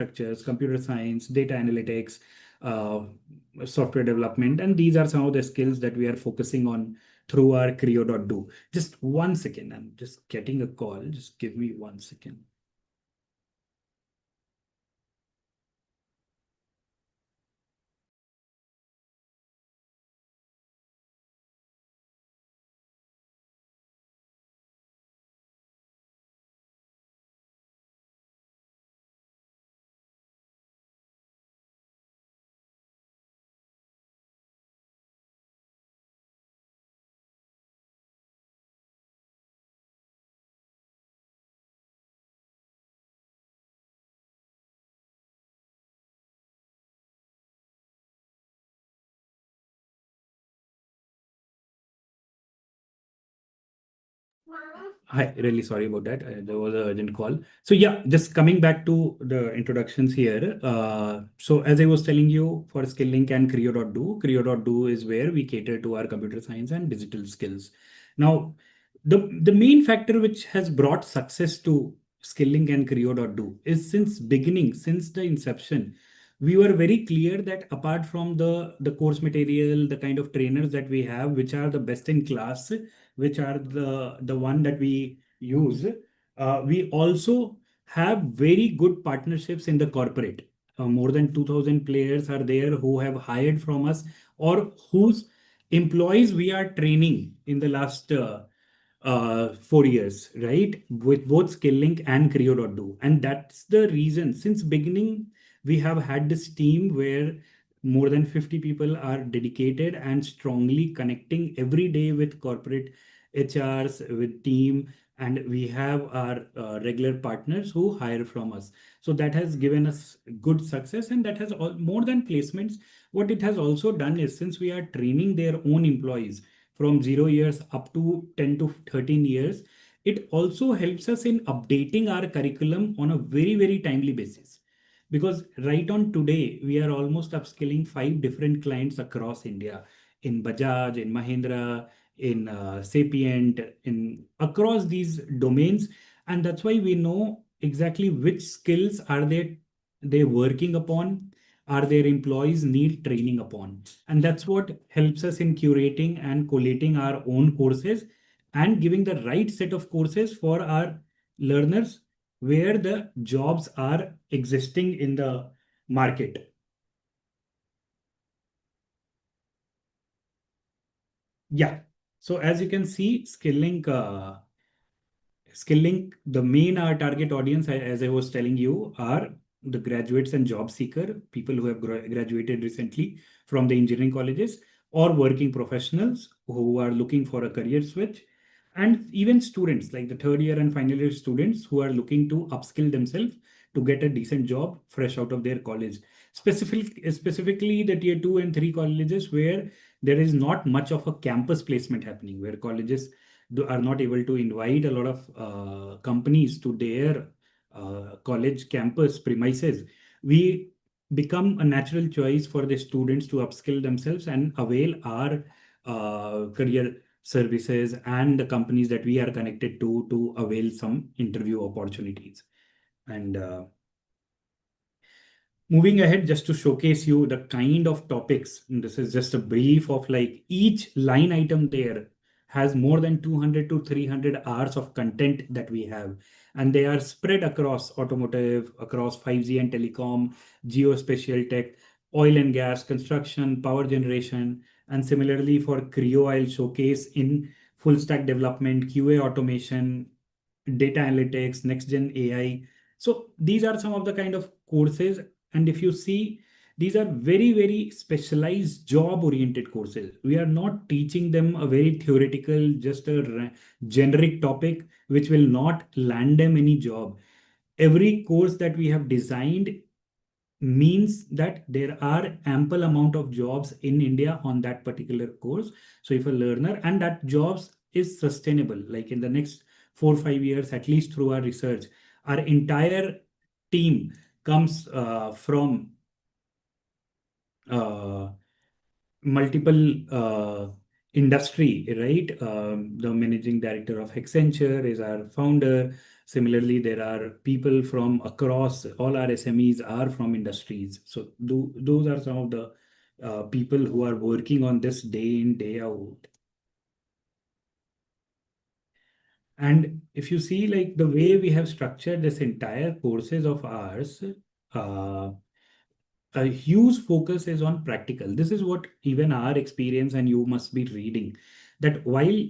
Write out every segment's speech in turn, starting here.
structures, computer science, data analytics, uh, software development. And these are some of the skills that we are focusing on through our Creo.do. Just 1 second. I'm just getting a call. Just give me 1 second. Hi, really sorry about that. There was an urgent call. So yeah, just coming back to the introductions here. So as I was telling you, for Skilllink and Creo.do is where we cater to our computer science and digital skills. Now, the main factor which has brought success to Skilllink and Creo.do is since beginning, since the inception, we were very clear that apart from the course material, the kind of trainers that we have, which are the best in class, which are the one that we use, we also have very good partnerships in the corporate. More than 2000 players are there who have hired from us or whose employees we are training in the last 4 years, right? With both Skilllink and Creo.do. And that's the reason since beginning we have had this team where more than 50 people are dedicated and strongly connecting every day with corporate HRs, with team, and we have our regular partners who hire from us. So that has given us good success, and that has more than placements. What it has also done is since we are training their own employees from 0 years up to 10 to 13 years, it also helps us in updating our curriculum on a very, very timely basis. Because right on today, we are almost upskilling 5 different clients across India in Bajaj, in Mahindra, in Sapient, in across these domains. And that's why we know exactly which skills are they working upon, are their employees need training upon. And that's what helps us in curating and collating our own courses and giving the right set of courses for our learners where the jobs are existing in the market. Yeah. So as you can see, Skilllink, the main target audience, as I was telling you, are the graduates and job seeker, people who have graduated recently from the engineering colleges, or working professionals who are looking for a career switch, and even students like the third year and final year students who are looking to upskill themselves to get a decent job fresh out of their college. Specifically the tier 2 and 3 colleges where there is not much of a campus placement happening, where colleges are not able to invite a lot of companies to their college campus premises. We become a natural choice for the students to upskill themselves and avail our career services and the companies that we are connected to avail some interview opportunities. And moving ahead, just to showcase you the kind of topics, and this is just a brief of like each line item there has more than 200 to 300 hours of content that we have. And they are spread across automotive, across 5G and telecom, geospatial tech, oil and gas, construction, power generation. And similarly for Creo, I'll showcase in full stack development, QA automation, data analytics, next gen AI. So these are some of the kind of courses. And if you see, these are very, very specialized job oriented courses. We are not teaching them a very theoretical, just a generic topic which will not land them any job. Every course that we have designed means that there are ample amount of jobs in India on that particular course. So if a learner and that jobs is sustainable, like in the next 4 or 5 years, at least through our research, our entire team comes from uh, multiple industry, right? The managing director of Accenture is our founder. Similarly, there are people from across all our SMEs are from industries. So those are some of the people who are working on this day in, day out. And if you see like the way we have structured this entire courses of ours, uh, a huge focus is on practical. This is what even our experience and you must be reading, that while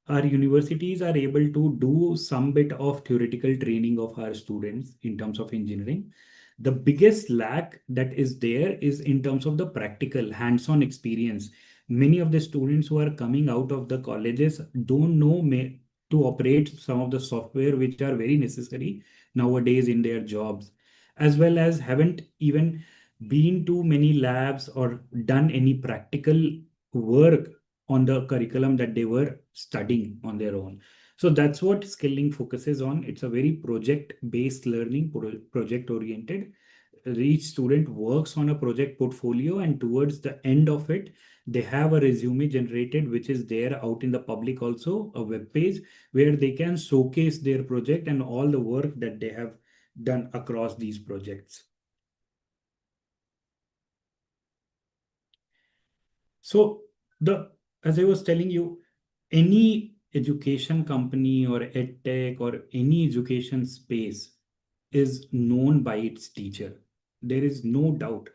our universities are able to do some bit of theoretical training of our students in terms of engineering, the biggest lack that is there is in terms of the practical hands-on experience. Many of the students who are coming out of the colleges don't know to operate some of the software which are very necessary nowadays in their jobs, as well as haven't even been to many labs or done any practical work on the curriculum that they were studying on their own. So that's what skilling focuses on. It's a very project based learning, project oriented. Each student works on a project portfolio, and towards the end of it, they have a resume generated, which is there out in the public also, a web page where they can showcase their project and all the work that they have done across these projects. So the as I was telling you, any education company or edtech or any education space is known by its teacher. There is no doubt.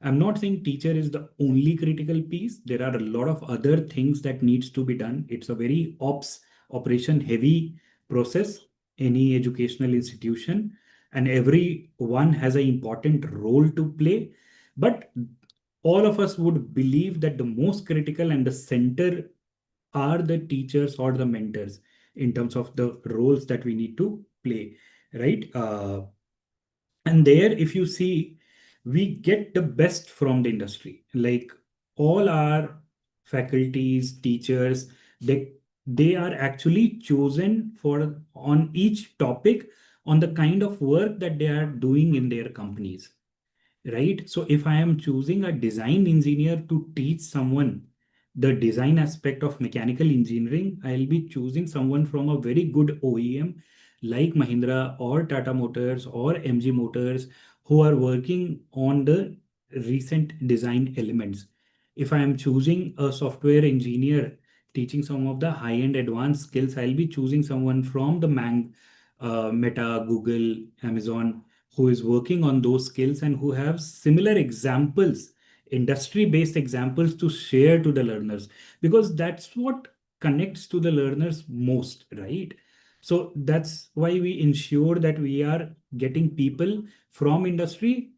I'm not saying teacher is the only critical piece. There are a lot of other things that needs to be done. It's a very operation heavy process, any educational institution, and everyone has an important role to play. But all of us would believe that the most critical and the center are the teachers or the mentors in terms of the roles that we need to play, right? And there, if you see, we get the best from the industry. Like all our faculties, teachers, they are actually chosen for on each topic on the kind of work that they are doing in their companies, right? So if I am choosing a design engineer to teach someone the design aspect of mechanical engineering, I'll be choosing someone from a very good OEM like Mahindra or Tata Motors or MG Motors who are working on the recent design elements. If I am choosing a software engineer teaching some of the high-end advanced skills, I'll be choosing someone from the Meta, Google, Amazon, who is working on those skills and who have similar examples, industry based examples to share to the learners, because that's what connects to the learners most, right? So that's why we ensure that we are getting people from industry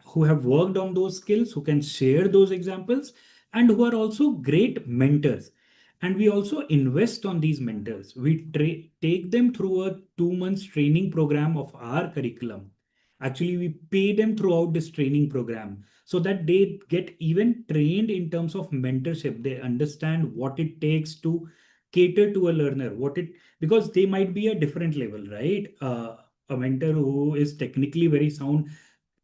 who have worked on those skills, who can share those examples, and who are also great mentors. And we also invest on these mentors. We take them through a 2 months training program of our curriculum. Actually, we pay them throughout this training program so that they get even trained in terms of mentorship. They understand what it takes to cater to a learner, because they might be a different level, right? A mentor who is technically very sound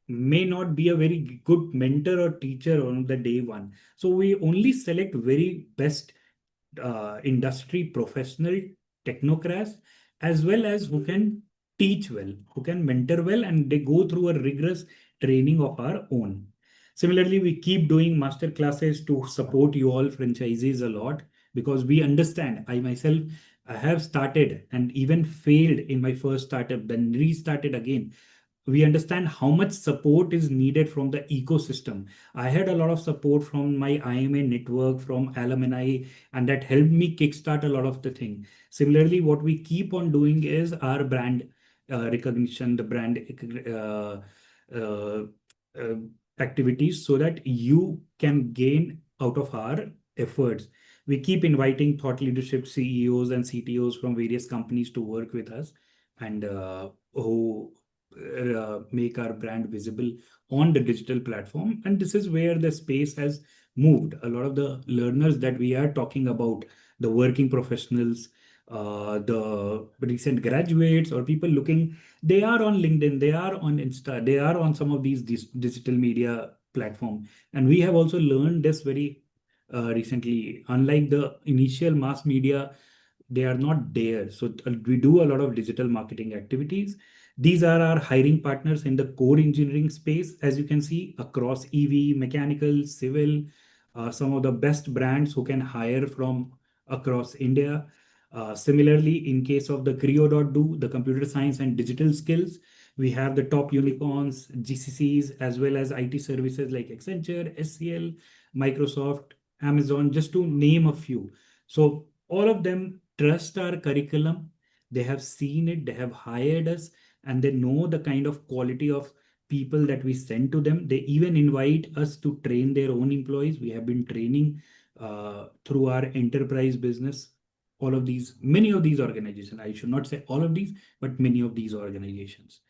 may not be a very good mentor or teacher on the day one. So we only select very best industry professional technocrats, as well as who can teach well, who can mentor well, and they go through a rigorous training of our own. Similarly, we keep doing master classes to support you all franchisees a lot, because we understand. I myself, I have started and even failed in my first startup, then restarted again. We understand how much support is needed from the ecosystem. I had a lot of support from my IMA network, from alumni, and that helped me kickstart a lot of the thing. Similarly, what we keep on doing is our brand recognition, the brand uh, uh, activities, so that you can gain out of our efforts. We keep inviting thought leadership CEOs and CTOs from various companies to work with us, and who make our brand visible on the digital platform. And this is where the space has moved. A lot of the learners that we are talking about, the working professionals, the recent graduates, or people looking, they are on LinkedIn, they are on Insta, they are on some of these digital media platform. And we have also learned this very recently. Unlike the initial mass media they are not there. So we do a lot of digital marketing activities. These are our hiring partners in the core engineering space, as you can see, across EV, mechanical, civil, some of the best brands who can hire from across India. Similarly, in case of the Creo.do, the computer science and digital skills, we have the top unicorns, GCCs, as well as IT services like Accenture, SCL, Microsoft, Amazon, just to name a few. So all of them trust our curriculum. They have seen it, they have hired us, and they know the kind of quality of people that we send to them. They even invite us to train their own employees. We have been training through our enterprise business. All of these, many of these organizations, I should not say all of these, but many of these organizations.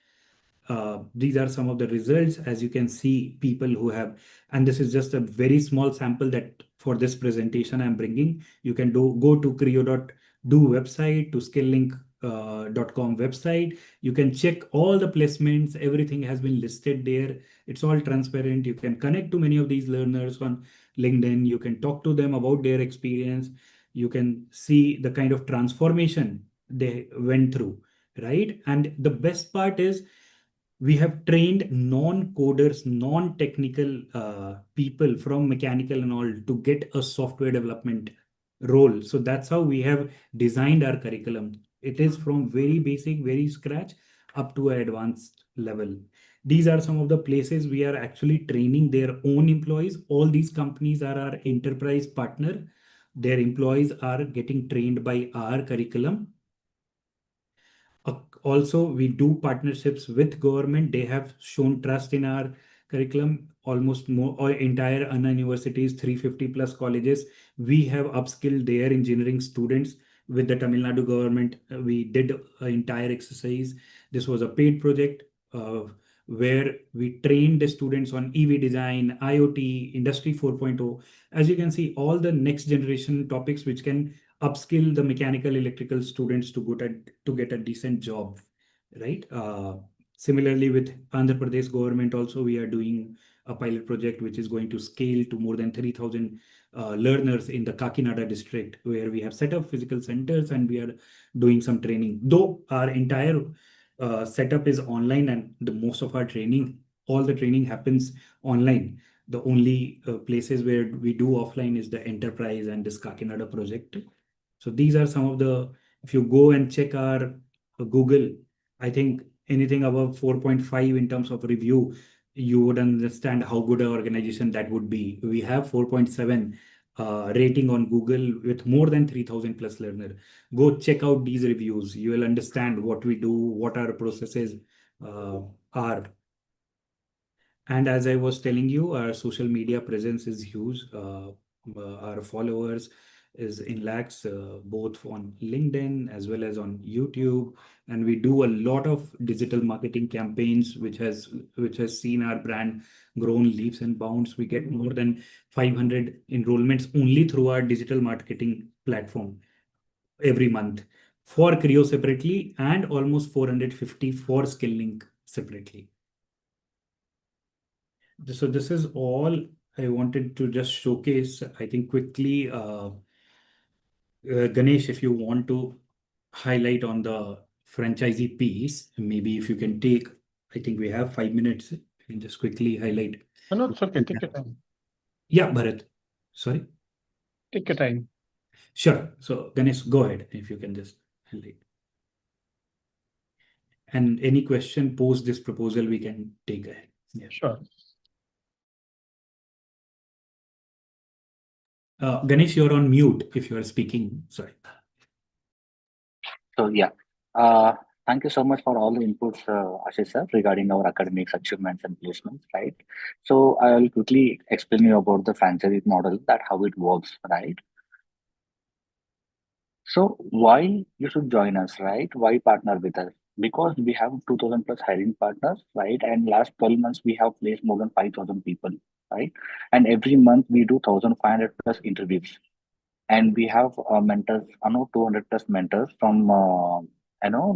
These are some of the results. As you can see, people who have, and this is just a very small sample that for this presentation I'm bringing. You can go to Creo.do website, to skilllink.com website. You can check all the placements. Everything has been listed there. It's all transparent. You can connect to many of these learners on LinkedIn. You can talk to them about their experience. You can see the kind of transformation they went through, right? And the best part is we have trained non-coders, non-technical people from mechanical and all to get a software development role. So that's how we have designed our curriculum. It is from very basic, very scratch up to an advanced level. These are some of the places we are actually training their own employees. All these companies are our enterprise partner. Their employees are getting trained by our curriculum. Also, we do partnerships with government. They have shown trust in our curriculum. Almost more or entire Anna universities, 350 plus colleges, we have upskilled their engineering students with the Tamil Nadu government. We did an entire exercise. This was a paid project where we trained the students on EV design, IoT, Industry 4.0. As you can see, all the next generation topics which can upskill the mechanical electrical students to get a decent job, right? Similarly, with Andhra Pradesh government also, we are doing a pilot project which is going to scale to more than 3,000 learners in the Kakinada district, where we have set up physical centers and we are doing some training. Though our entire setup is online and the most of our training, all the training happens online. The only places where we do offline is the enterprise and this Kakinada project. So these are some of the, if you go and check our Google, I think anything above 4.5 in terms of review, you would understand how good an organization that would be. We have 4.7 rating on Google with more than 3,000 plus learner. Go check out these reviews. You will understand what we do, what our processes are. And as I was telling you, our social media presence is huge. Our followers is in lakhs, both on LinkedIn as well as on YouTube. And we do a lot of digital marketing campaigns, which has seen our brand grown leaps and bounds. We get more than 500 enrollments only through our digital marketing platform every month for Creo separately, and almost 450 for SkillLink separately. So this is all I wanted to just showcase, I think, quickly. Ganesh, if you want to highlight on the franchisee piece, maybe if you can take, I think we have 5 minutes, you can just quickly highlight. No, it's okay. Take your time. Yeah, Bharat. Sorry. Take your time. Sure. So Ganesh, go ahead if you can just highlight. And any question post this proposal, we can take ahead. Yeah. Sure. Ganesh, you're on mute if you are speaking. Sorry. So yeah, thank you so much for all the inputs, Ashish sir, regarding our academic achievements and placements, right? So I'll quickly explain you about the franchise model, that how it works, right? So why you should join us, right? Why partner with us? Because we have 2,000 plus hiring partners, right? And last 12 months we have placed more than 5,000 people, right? And every month we do 1,500 plus interviews, and we have mentors, 200 plus mentors from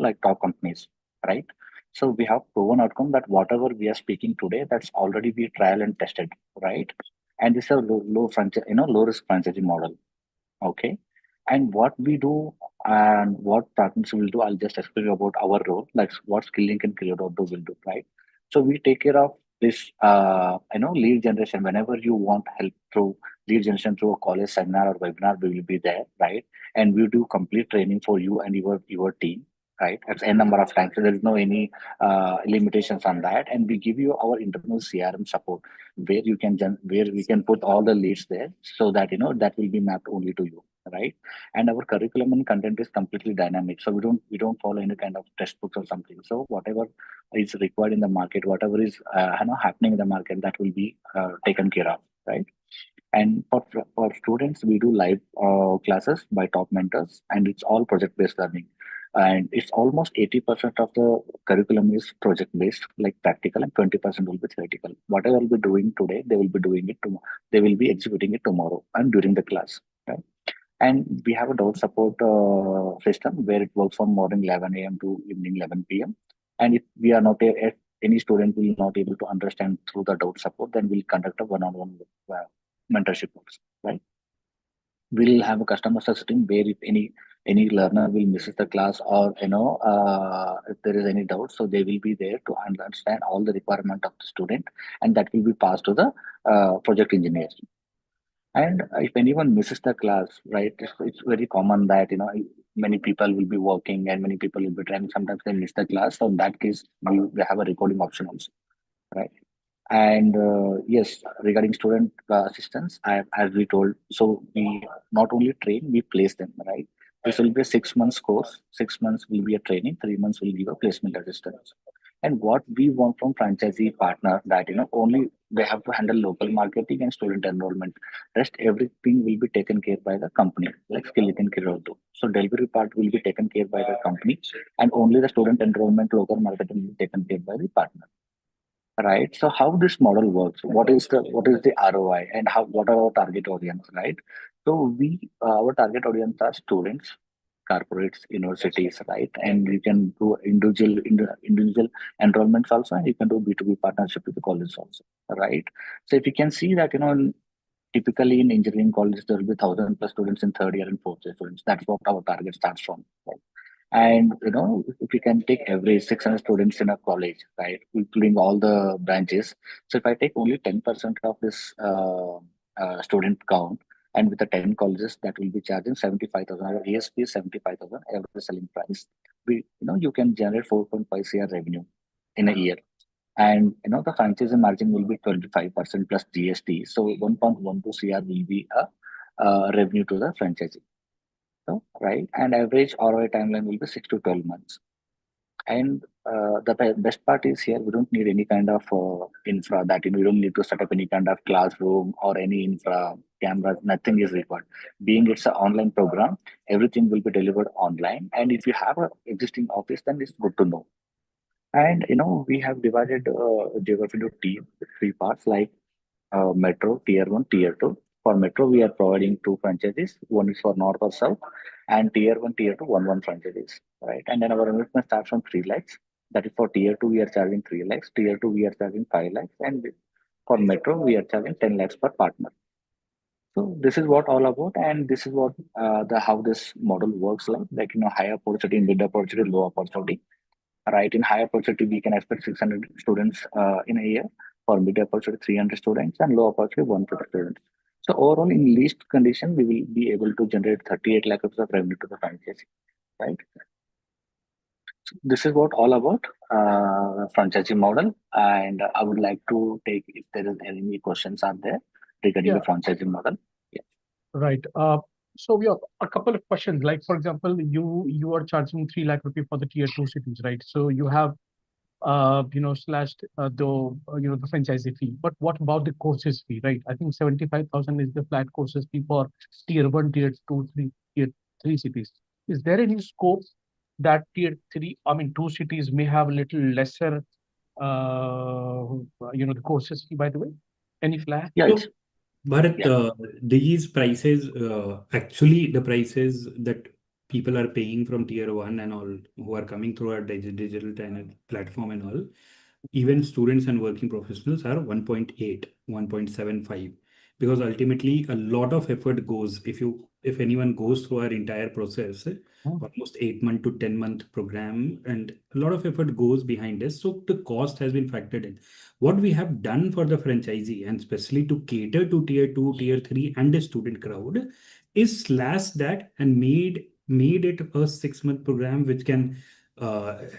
like top companies, right? So we have proven outcome that whatever we are speaking today, that's already be trial and tested, right? And this is a low franchise, low risk franchising model. Okay. And what we do And what partners will do, I'll just explain about our role, like what Skilling and Career.do will do, right? So we take care of this, lead generation. Whenever you want help through lead generation through a college seminar or webinar, we will be there, right? And we do complete training for you and your team, right? That's a number of times. So there is no any limitations on that, and we give you our internal CRM support where where we can put all the leads there, so that that will be mapped only to you, right? And our curriculum and content is completely dynamic, so we don't follow any kind of textbooks or something. So whatever is required in the market, whatever is happening in the market, that will be taken care of, right? And for students, we do live classes by top mentors, and it's all project based learning. And it's almost 80% of the curriculum is project based, like practical, and 20% will be theoretical. Whatever will be doing today, they will be doing it tomorrow. They will be executing it tomorrow and during the class, right? And we have a doubt support system where it works from morning 11 a.m. to evening 11 p.m. And if we are not, if any student will not able to understand through the doubt support, then we'll conduct a one-on-one mentorship course, right? We'll have a customer sitting where if any learner will miss the class, or if there is any doubt, so they will be there to understand all the requirement of the student, and that will be passed to the project engineers. And if anyone misses the class, right, it's very common that many people will be working and many people will be trying. Sometimes they miss the class. So in that case, we have a recording option also, right? And yes, regarding student assistance, as we told, so we not only train, we place them, right? This will be a 6 months course. 6 months will be a training. 3 months will give a placement assistance. And what we want from franchisee partner, that only they have to handle local marketing and student enrollment. Rest everything will be taken care by the company, like Skilling and Career.do. So delivery part will be taken care by the company, and only the student enrollment, local marketing will be taken care by the partner. Right. So how this model works? What is the ROI, and what are our target audience? Right. So our target audience are students, corporates, universities, right? And you can do individual enrollments also, and you can do B2B partnership with the college also, right? So if you can see that typically in engineering colleges there will be 1,000 plus students in third year and fourth year students. That's what our target starts from. Right? And if you can take average 600 students in a college, right, including all the branches. So if I take only 10% of this student count, and with the 10 colleges, that will be charging 75,000. Our ASP is 75,000 average selling price. You can generate 4.5 CR revenue in a year. And the franchise margin will be 25% plus GST. So 1.12 CR will be a revenue to the franchisee. So, right, and average ROI timeline will be 6 to 12 months. And the best part is here, we don't need any kind of infra, that we don't need to set up any kind of classroom or any infra, cameras, nothing is required. Being it's an online program, everything will be delivered online. And if you have a existing office, then it's good to know. And we have divided geography into three parts, like metro, tier 1, tier 2. For metro, we are providing two franchises. One is for north or south, and tier 1, tier 2, one franchises, right? And then our investment starts from 3 lakhs. That is for tier 2, we are charging 3 lakhs. Tier 2, we are charging 5 lakhs. And for metro, we are charging 10 lakhs per partner. So this is what all about, and this is what the how this model works like high opportunity, mid opportunity, low opportunity, right? In high opportunity, we can expect 600 students in a year. For mid opportunity, 300 students, and low opportunity, 150 students. So overall, in least condition, we will be able to generate 38 lakh rupees of revenue to the franchise, right? So this is what all about franchising model, and I would like to take if there is any questions are there regarding the Yeah, franchising model. Yeah. right. So we have a couple of questions. Like for example, you are charging 3 lakh rupee for the tier two cities, right? So you have slashed the franchisee fee. But what about the courses fee, right? I think 75,000 is the flat courses fee for tier one, tier two, tier three cities. Is there any scope that tier three, I mean, two cities may have a little lesser, the courses fee, by the way? Any flat? Yeah, it's So, Bharat, yeah. these prices, actually, the prices that people are paying from tier 1 and all who are coming through our digital channel platform and all, even students and working professionals are 1.8, 1.75, because ultimately a lot of effort goes, if anyone goes through our entire process, almost 8 month to 10 month program, and a lot of effort goes behind this. So the cost has been factored in. What we have done for the franchisee, and especially to cater to tier 2, tier 3 and the student crowd, is slash that and made it a 6 month program which can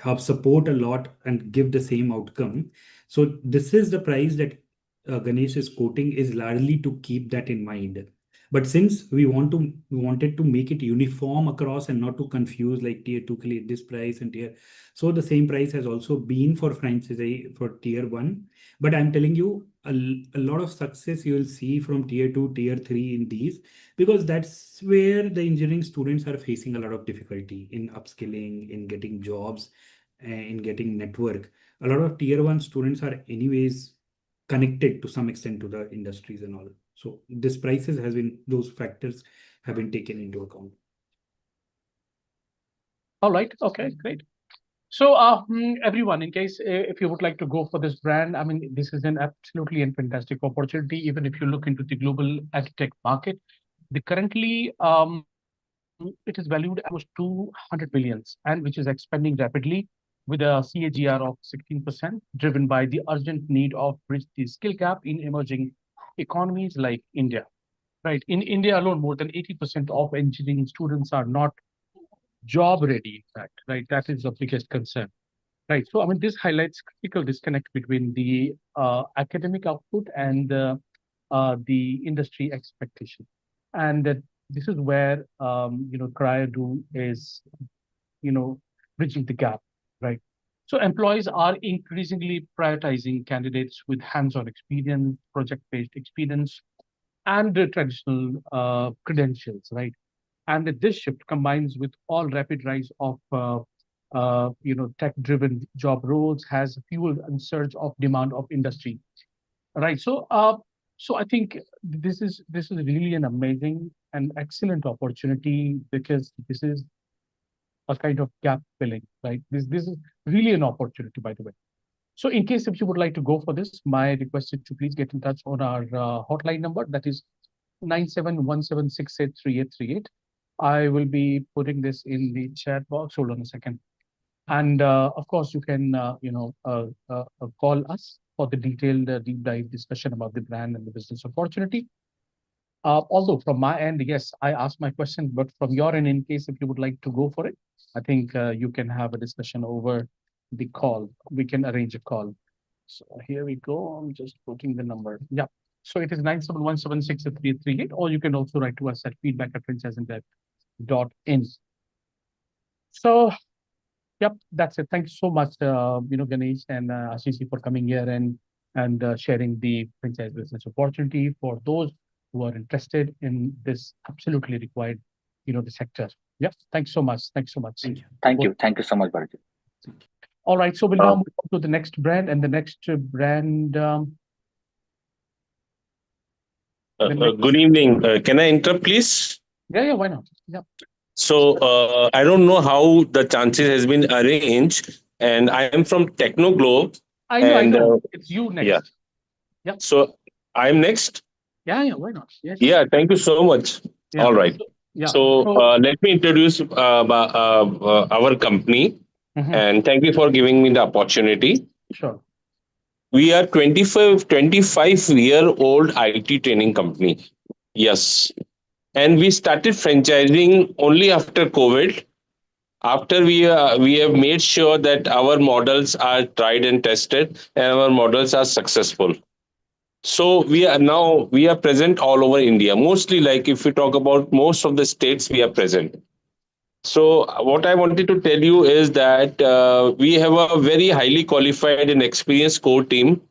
help support a lot and give the same outcome. So this is the price that Ganesh is quoting, is largely to keep that in mind. But since we wanted to make it uniform across and not to confuse like tier 2 के this price and tier, so the same price has also been for franchise for tier 1. But I'm telling you, a lot of success you will see from tier 2, tier 3 in these, because that's where the engineering students are facing a lot of difficulty in upskilling, in getting jobs, in getting network. A lot of tier 1 students are anyways connected to some extent to the industries and all. So this prices has been, those factors have been taken into account. All right. Okay, great. So, everyone, in case if you would like to go for this brand, I mean, this is an absolutely and fantastic opportunity. Even if you look into the global agtech market, the currently it is valued at almost 200 billions, and which is expanding rapidly with a CAGR of 16%, driven by the urgent need of bridge the skill gap in emerging economies like India. Right. In India alone, more than 80% of engineering students are not job ready, in fact, right? That is the biggest concern. Right. So, I mean, this highlights critical disconnect between the academic output and the industry expectation. And this is where, Cryado is, bridging the gap, right? So employees are increasingly prioritizing candidates with hands-on experience, project-based experience, and the traditional credentials, right? And this shift combines with all rapid rise of tech-driven job roles has fueled a surge of demand of industry, right? So I think this is really an amazing and excellent opportunity, because this is a kind of gap filling, right? This is really an opportunity, by the way. So in case if you would like to go for this, my request is to please get in touch on our hotline number, that is 9717683838. I will be putting this in the chat box. Hold on a second. And of course, you can call us for the detailed deep dive discussion about the brand and the business opportunity. Although from my end, yes, I asked my question, but from your end, in case if you would like to go for it, I think you can have a discussion over the call. We can arrange a call. So here we go. I'm just putting the number. Yeah. So it is 97176338, or you can also write to us at feedback@franchisingdev.in. So, yep, that's it. Thank you so much, Ganesh and Ashish, for coming here and sharing the franchise business opportunity for those who are interested in this absolutely required, the sector. Yep. Thanks so much. Thanks so much. Thank you. Thank you. Thank you so much, Bharat. All right. So we'll now move on to the next brand, and the next brand. Good evening. Can I interrupt, please? Yeah, why not? Yeah. So I don't know how the chances has been arranged, and I am from Techno Globe. I know. And it's you next. yeah. Yeah. So I'm next. Yeah, why not? Yes. Yeah, thank you so much. Yeah. All right. Yeah. So let me introduce our company, and thank you for giving me the opportunity. Sure. We are 25-year-old IT training company. Yes. And we started franchising only after COVID. After we have made sure that our models are tried and tested and our models are successful. So we are present all over India. Mostly, like if we talk about most of the states, we are present. So what I wanted to tell you is that we have a very highly qualified and experienced core team.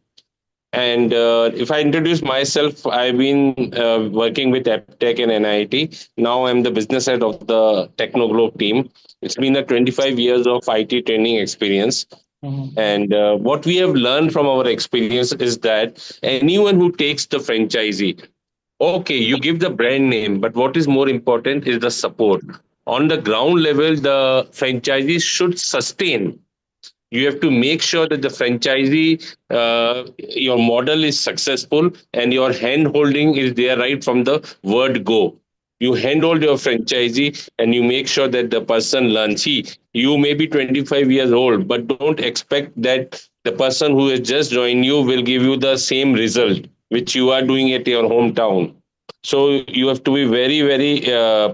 And if I introduce myself, I've been working with EPTech and NIT. Now I'm the business head of the TechnoGlobe team. It's been a 25 years of IT training experience. And what we have learned from our experience is that anyone who takes the franchisee, okay, you give the brand name, but what is more important is the support. On the ground level, the franchisees should sustain You have to make sure that the franchisee, your model is successful and your hand holding is there right from the word go. You handhold your franchisee and you make sure that the person learns. See, you may be 25 years old, but don't expect that the person who has just joined you will give you the same result which you are doing at your hometown. So you have to be very, very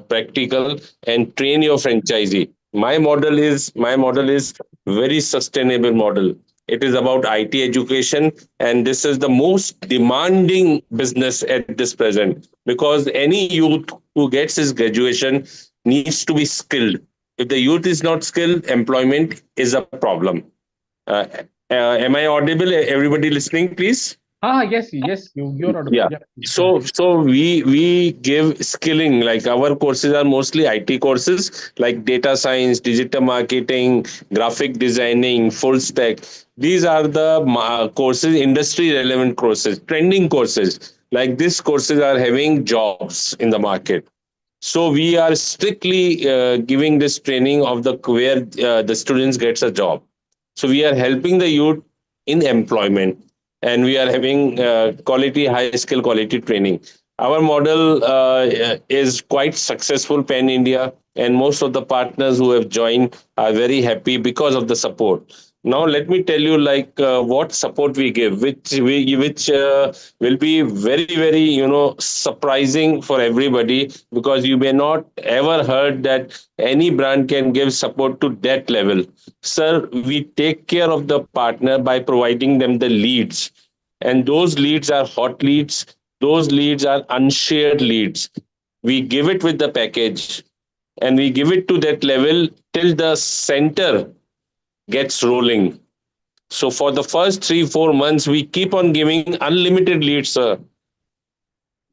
practical and train your franchisee. My model is very sustainable model. It is about IT education, and this is the most demanding business at this present, because any youth who gets his graduation needs to be skilled. If the youth is not skilled, employment is a problem. Uh, am I audible? Everybody listening, please. Yes, yes, you're audible. Yeah. Yeah, please go ahead. So we give skilling, like our courses are mostly IT courses like data science, digital marketing, graphic designing, full stack. These are the courses, industry relevant courses, trending courses. Like these courses are having jobs in the market. So we are strictly giving this training of the where the students gets a job. So we are helping the youth in employment, and we are having quality, high skill, quality training. Our model is quite successful pan India, and most of the partners who have joined are very happy because of the support. Now let me tell you, like what support we give, which will be very, very, surprising for everybody, because you may not ever heard that any brand can give support to that level. Sir, we take care of the partner by providing them the leads, and those leads are hot leads, those leads are unshared leads. We give it with the package, and we give it to that level till the center gets rolling. So for the first 3 4 months, we keep on giving unlimited leads, sir.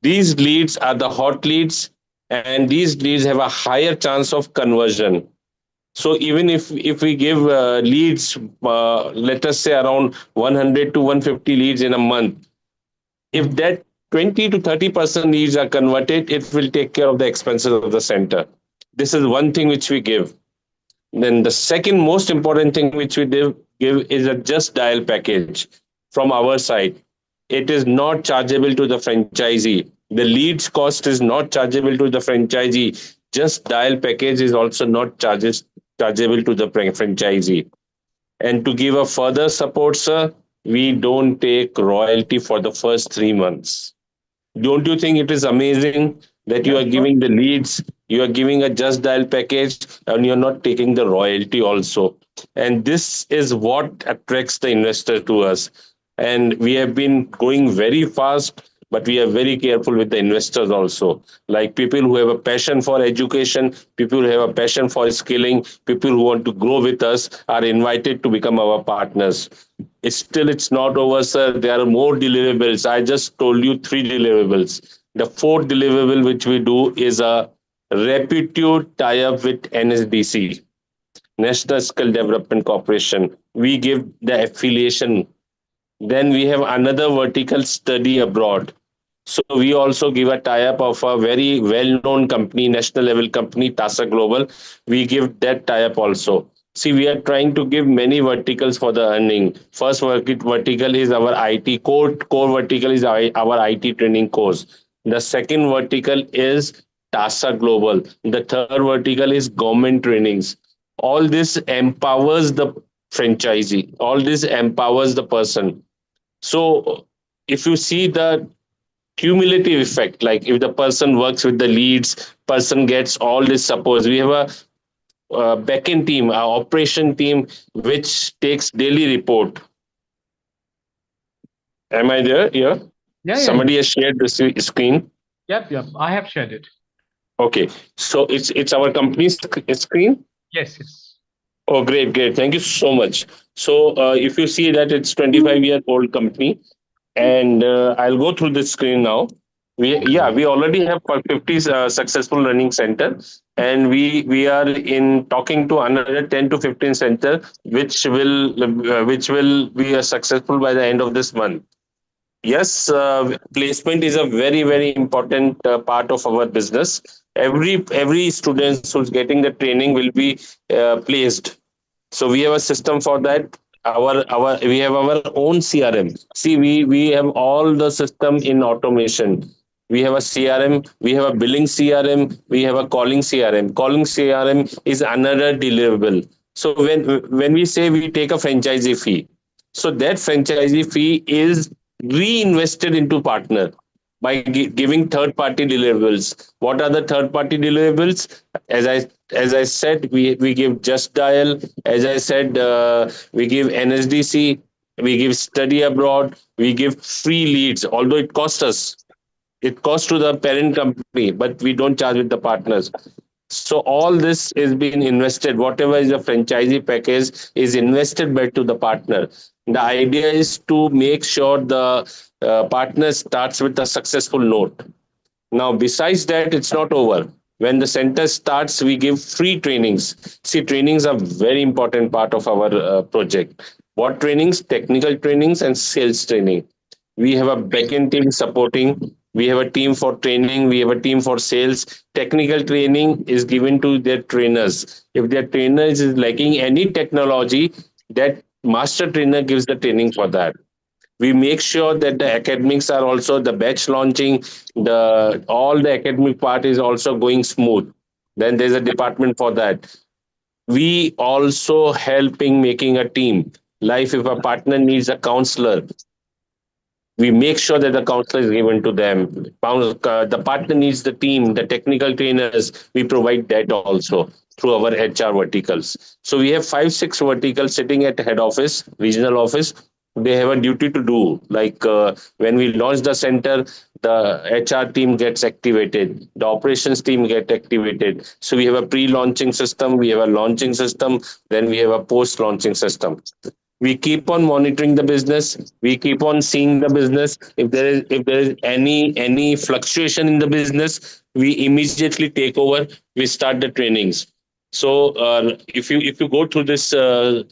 These leads are the hot leads, and these leads have a higher chance of conversion. So even if we give leads, let us say around 100 to 150 leads in a month, if Mhm. that 20 to 30% leads are converted, it will take care of the expenses of the center. This is one thing which we give. Then the second most important thing which we give is a just dial package from our side. It is not chargeable to the franchisee. The leads cost is not chargeable to the franchisee. Just dial package is also not chargeable to the franchisee. And to give a further support, sir, we don't take royalty for the first 3 months. Don't you think it is amazing that you Yeah, are sure. giving the leads, you are giving a just dial package, and you're not taking the royalty also? And this is what attracts the investor to us. And we have been going very fast, but we are very careful with the investors also. Like people who have a passion for education, people who have a passion for skilling, people who want to grow with us are invited to become our partners. It's not over, sir. There are more deliverables. I just told you three deliverables. The fourth deliverable which we do is a reputed tie-up with NSDC, National Skill Development Corporation. We give the affiliation. Then we have another vertical, study abroad. So we also give a tie-up of a very well-known company, national level company, TASA Global. We give that tie-up also. See, we are trying to give many verticals for the earning. First vertical is our IT core vertical is our IT training course. The second vertical is TASA Global. The third vertical is government trainings. All this empowers the franchisee. All this empowers the person. So if you see the cumulative effect, like if the person works with the leads, person gets all this support. We have a backend team, our operation team, which takes daily report. Am I there? Yeah. Yeah, yeah, yeah. Somebody has shared the screen. Yep, yep. I have shared it. Okay, so it's our company's screen. Yes, yes. Oh, great, great. Thank you so much. So, if you see that it's 25-year-old company, and I'll go through this screen now. We already have 50 successful learning center, and we are in talking to another 10 to 15 center, which will be successful by the end of this month. Yes, placement is a very, very important part of our business. Every student who's getting the training will be placed. So we have a system for that. Our we have our own CRM. See, we have all the system in automation. We have a CRM, we have a billing CRM, we have a calling CRM. Calling CRM is another deliverable. So when we say we take a franchisee fee, so that franchisee fee is reinvested into partner by giving third party deliverables. What are the third party deliverables? As I said, we give just dial. As I said, we give NSDC, we give study abroad, we give free leads. Although it costs to the parent company, but we don't charge with the partners. So all this is being invested. Whatever is the franchisee package is invested back to the partner. The idea is to make sure the partner starts with a successful note. Now, besides that, it's not over. When the center starts, we give free trainings. See, trainings are very important part of our project. What trainings? Technical trainings and sales training. We have a backend team supporting. We have a team for training. We have a team for sales. Technical training is given to their trainers. If their trainers is lacking any technology, that master trainer gives the training for that. We make sure that the academics are also the batch launching, the all the academic part is also going smooth. Then there's a department for that. We also helping making a team. Life, if a partner needs a counselor, we make sure that the counselor is given to them. The partner needs the team, the technical trainers. We provide that also through our HR verticals. So we have 5, 6 verticals sitting at head office, regional office. They have a duty to do. Like when we launch the center, the HR team gets activated, the operations team get activated. So we have a pre-launching system, we have a launching system, then we have a post-launching system. We keep on monitoring the business, we keep on seeing the business. If there is any fluctuation in the business, we immediately take over, we start the trainings. So if you go through this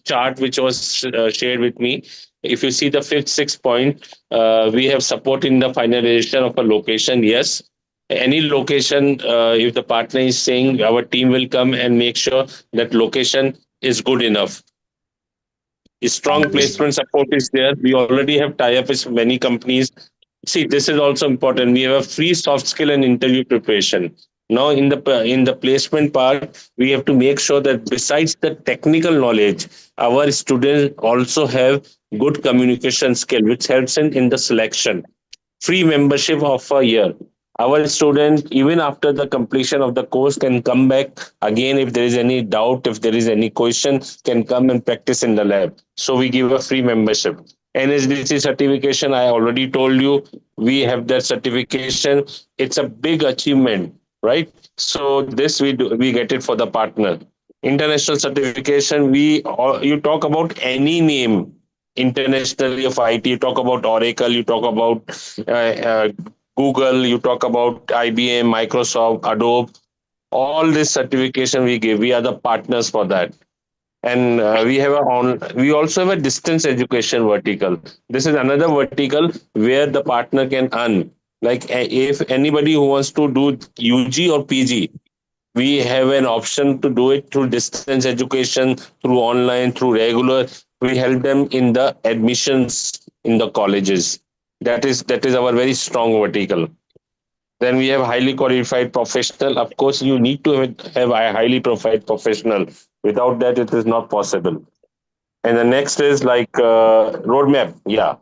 chart which was shared with me, if you see the fifth, sixth point, we have support in the finalization of a location. Yes, any location, if the partner is saying, our team will come and make sure that location is good enough. Strong placement support is there. We already have tie-up with many companies. See, this is also important. We have a free soft skill and interview preparation. Now, in the placement part, we have to make sure that besides the technical knowledge, our students also have good communication skill, which helps in the selection. Free membership of a year. Our student, even after the completion of the course, can come back again if there is any doubt, if there is any question, can come and practice in the lab. So we give a free membership. NSDC certification, I already told you, we have that certification. It's a big achievement, right? So this we do, we get it for the partner. International certification, you talk about any name internationally of IT, you talk about Oracle, you talk about Google, you talk about IBM, Microsoft, Adobe, all this certification we give. We are the partners for that. And we also have a distance education vertical. This is another vertical where the partner can earn. Like if anybody who wants to do UG or PG, we have an option to do it through distance education, through online, through regular. We help them in the admissions in the colleges. That is our very strong vertical. Then we have highly qualified professional. Of course, you need to have a highly qualified professional. Without that, it is not possible. And the next is like roadmap. Yeah,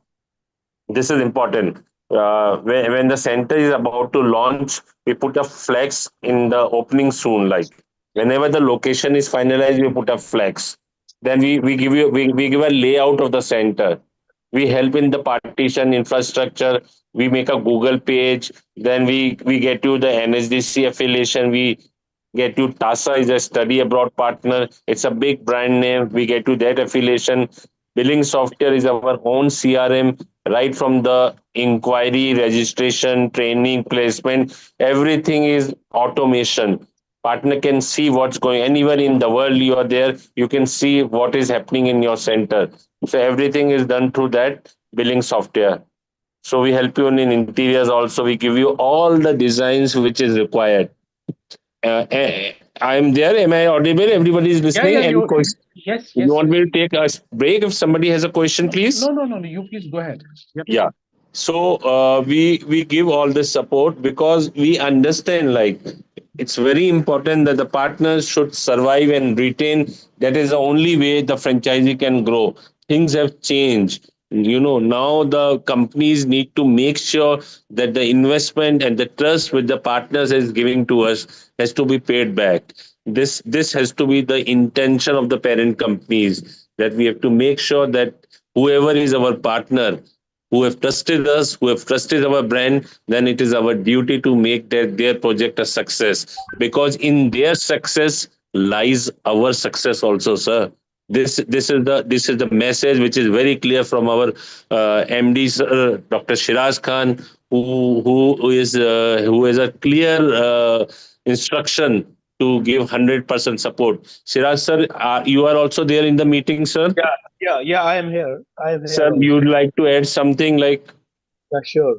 this is important. When the center is about to launch, we put a flex in the opening soon. Like whenever the location is finalized, we put a flex. Then we give a layout of the center. We help in the partition infrastructure. We make a Google page. Then we get you the NSDC affiliation. We get you TASA is a study abroad partner. It's a big brand name. We get you that affiliation. Billing software is our own CRM, right from the inquiry, registration, training, placement. Everything is automation. Partner can see what's going anywhere in the world you are there. You can see what is happening in your center. So everything is done through that billing software. So we help you in interiors also. We give you all the designs which is required. I'm there. Am I audible? Everybody is Yeah, listening. yeah, Any you, question? yes, You yes, want yes. me to take a break if somebody has a question, No, please? no, you please go ahead. Yep. Yeah. So we give all this support because we understand like it's very important that the partners should survive and retain. That is the only way the franchisee can grow. Things have changed. Now the companies need to make sure that the investment and the trust with the partners is giving to us has to be paid back. This has to be the intention of the parent companies, that we have to make sure that whoever is our partner, who have trusted us, who have trusted our brand, then it is our duty to make their project a success. Because in their success lies our success also, sir. This is the message which is very clear from our MD, Dr. Shiraz Khan, who is a clear instruction to give 100% support. Shiraz sir, you are also there in the meeting, sir. Yeah, I am here. I am here Sir, you'd also. like to add something like? Yeah, sure.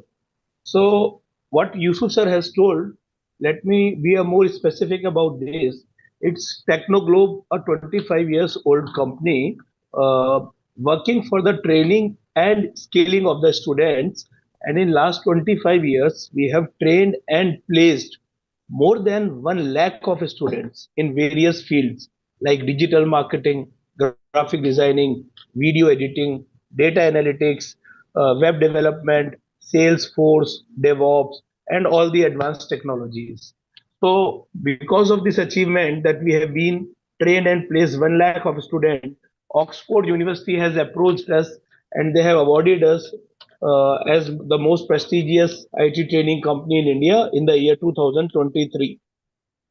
So, what Yusuf sir has told, let me be a more specific about this. It's Technoglobe, a 25 years old company, working for the training and skilling of the students. And in last 25 years, we have trained and placed more than 1 lakh of students in various fields like digital marketing, graphic designing, video editing, data analytics, web development, Salesforce, DevOps, and all the advanced technologies. So, because of this achievement that we have been trained and placed 1 lakh of students, Oxford University has approached us and they have awarded us as the most prestigious IT training company in India in the year 2023.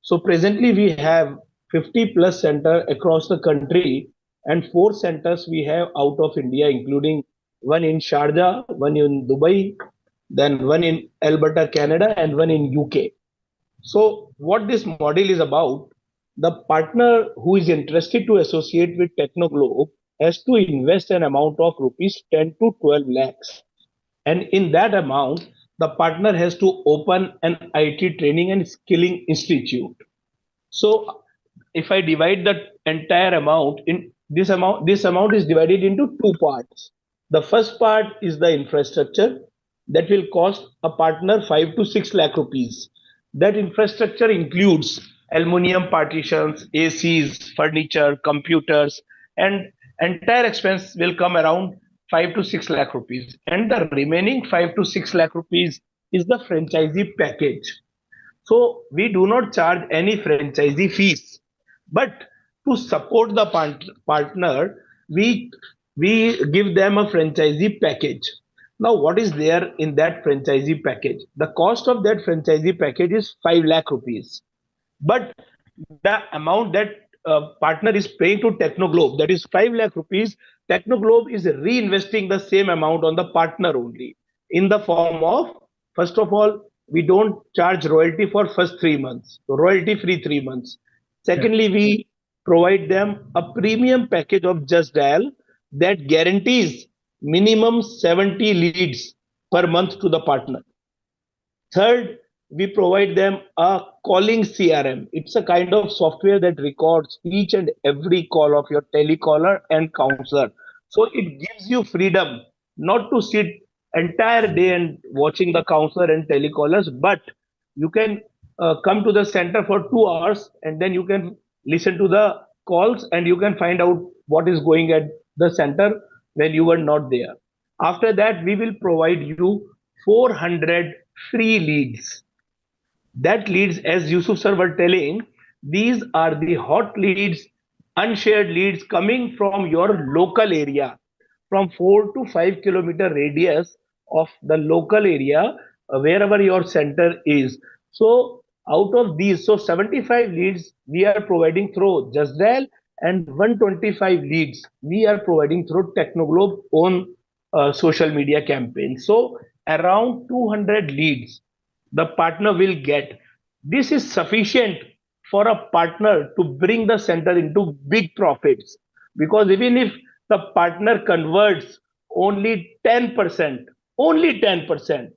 So presently we have 50 plus center across the country and 4 centers we have out of India, including one in Sharjah, one in Dubai, then one in Alberta, Canada, and one in UK. So what this model is about, the partner who is interested to associate with Technoglobe has to invest an amount of rupees 10 to 12 lakhs. And in that amount, the partner has to open an IT training and skilling institute. So if I divide the entire amount in this amount is divided into two parts. The first part is the infrastructure that will cost a partner 5 to 6 lakh rupees. That infrastructure includes aluminum partitions, ACs, furniture, computers, and entire expense will come around 5 to 6 lakh rupees. And the remaining 5 to 6 lakh rupees is the franchisee package. So we do not charge any franchisee fees, but to support the partner, we we give them a franchisee package. Now, what is there in that franchisee package? The cost of that franchisee package is 5 lakh rupees. But the amount that partner is paying to Technoglobe, that is 5 lakh rupees, Technoglobe is reinvesting the same amount on the partner only in the form of, first of all, we don't charge royalty for first 3 months, so royalty free 3 months. Yeah. Secondly, we provide them a premium package of Just Dial that guarantees minimum 70 leads per month to the partner. Third, we provide them a calling CRM. It's a kind of software that records each and every call of your telecaller and counselor. So it gives you freedom not to sit entire day and watching the counselor and telecallers, but you can come to the center for 2 hours and then you can listen to the calls and you can find out what is going at the center when you were not there. After that, we will provide you 400 free leads. That leads, as Yusuf sir were telling, these are the hot leads, unshared leads coming from your local area, from 4 to 5 kilometer radius of the local area, wherever your center is. So out of these, so 75 leads we are providing through Just Dial, and 125 leads we are providing through Technoglobe own social media campaign. So around 200 leads the partner will get. This is sufficient for a partner to bring the center into big profits, because even if the partner converts only 10%, only 10%,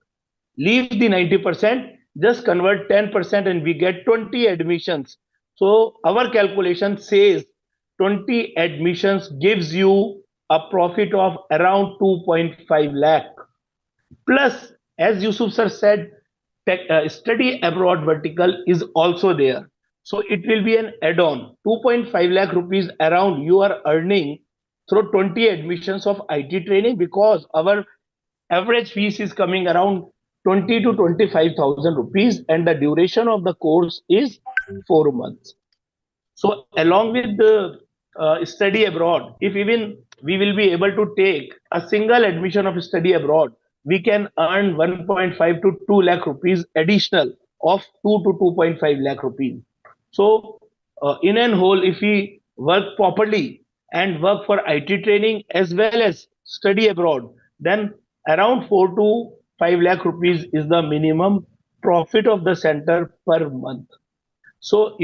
leave the 90%, just convert 10% and we get 20 admissions. So our calculation says 20 admissions gives you a profit of around 2.5 lakh. Plus, as Yusuf sir said, study abroad vertical is also there. So it will be an add-on. 2.5 lakh rupees around you are earning through 20 admissions of IT training, because our average fees is coming around 20 to 25,000 rupees and the duration of the course is 4 months. So along with the study abroad, if even we will be able to take a single admission of study abroad, we can earn 1.5 to 2 lakh rupees additional of 2 to 2.5 lakh rupees. So in and whole, if we work properly and work for IT training as well as study abroad, then around 4 to 5 lakh rupees is the minimum profit of the center per month. So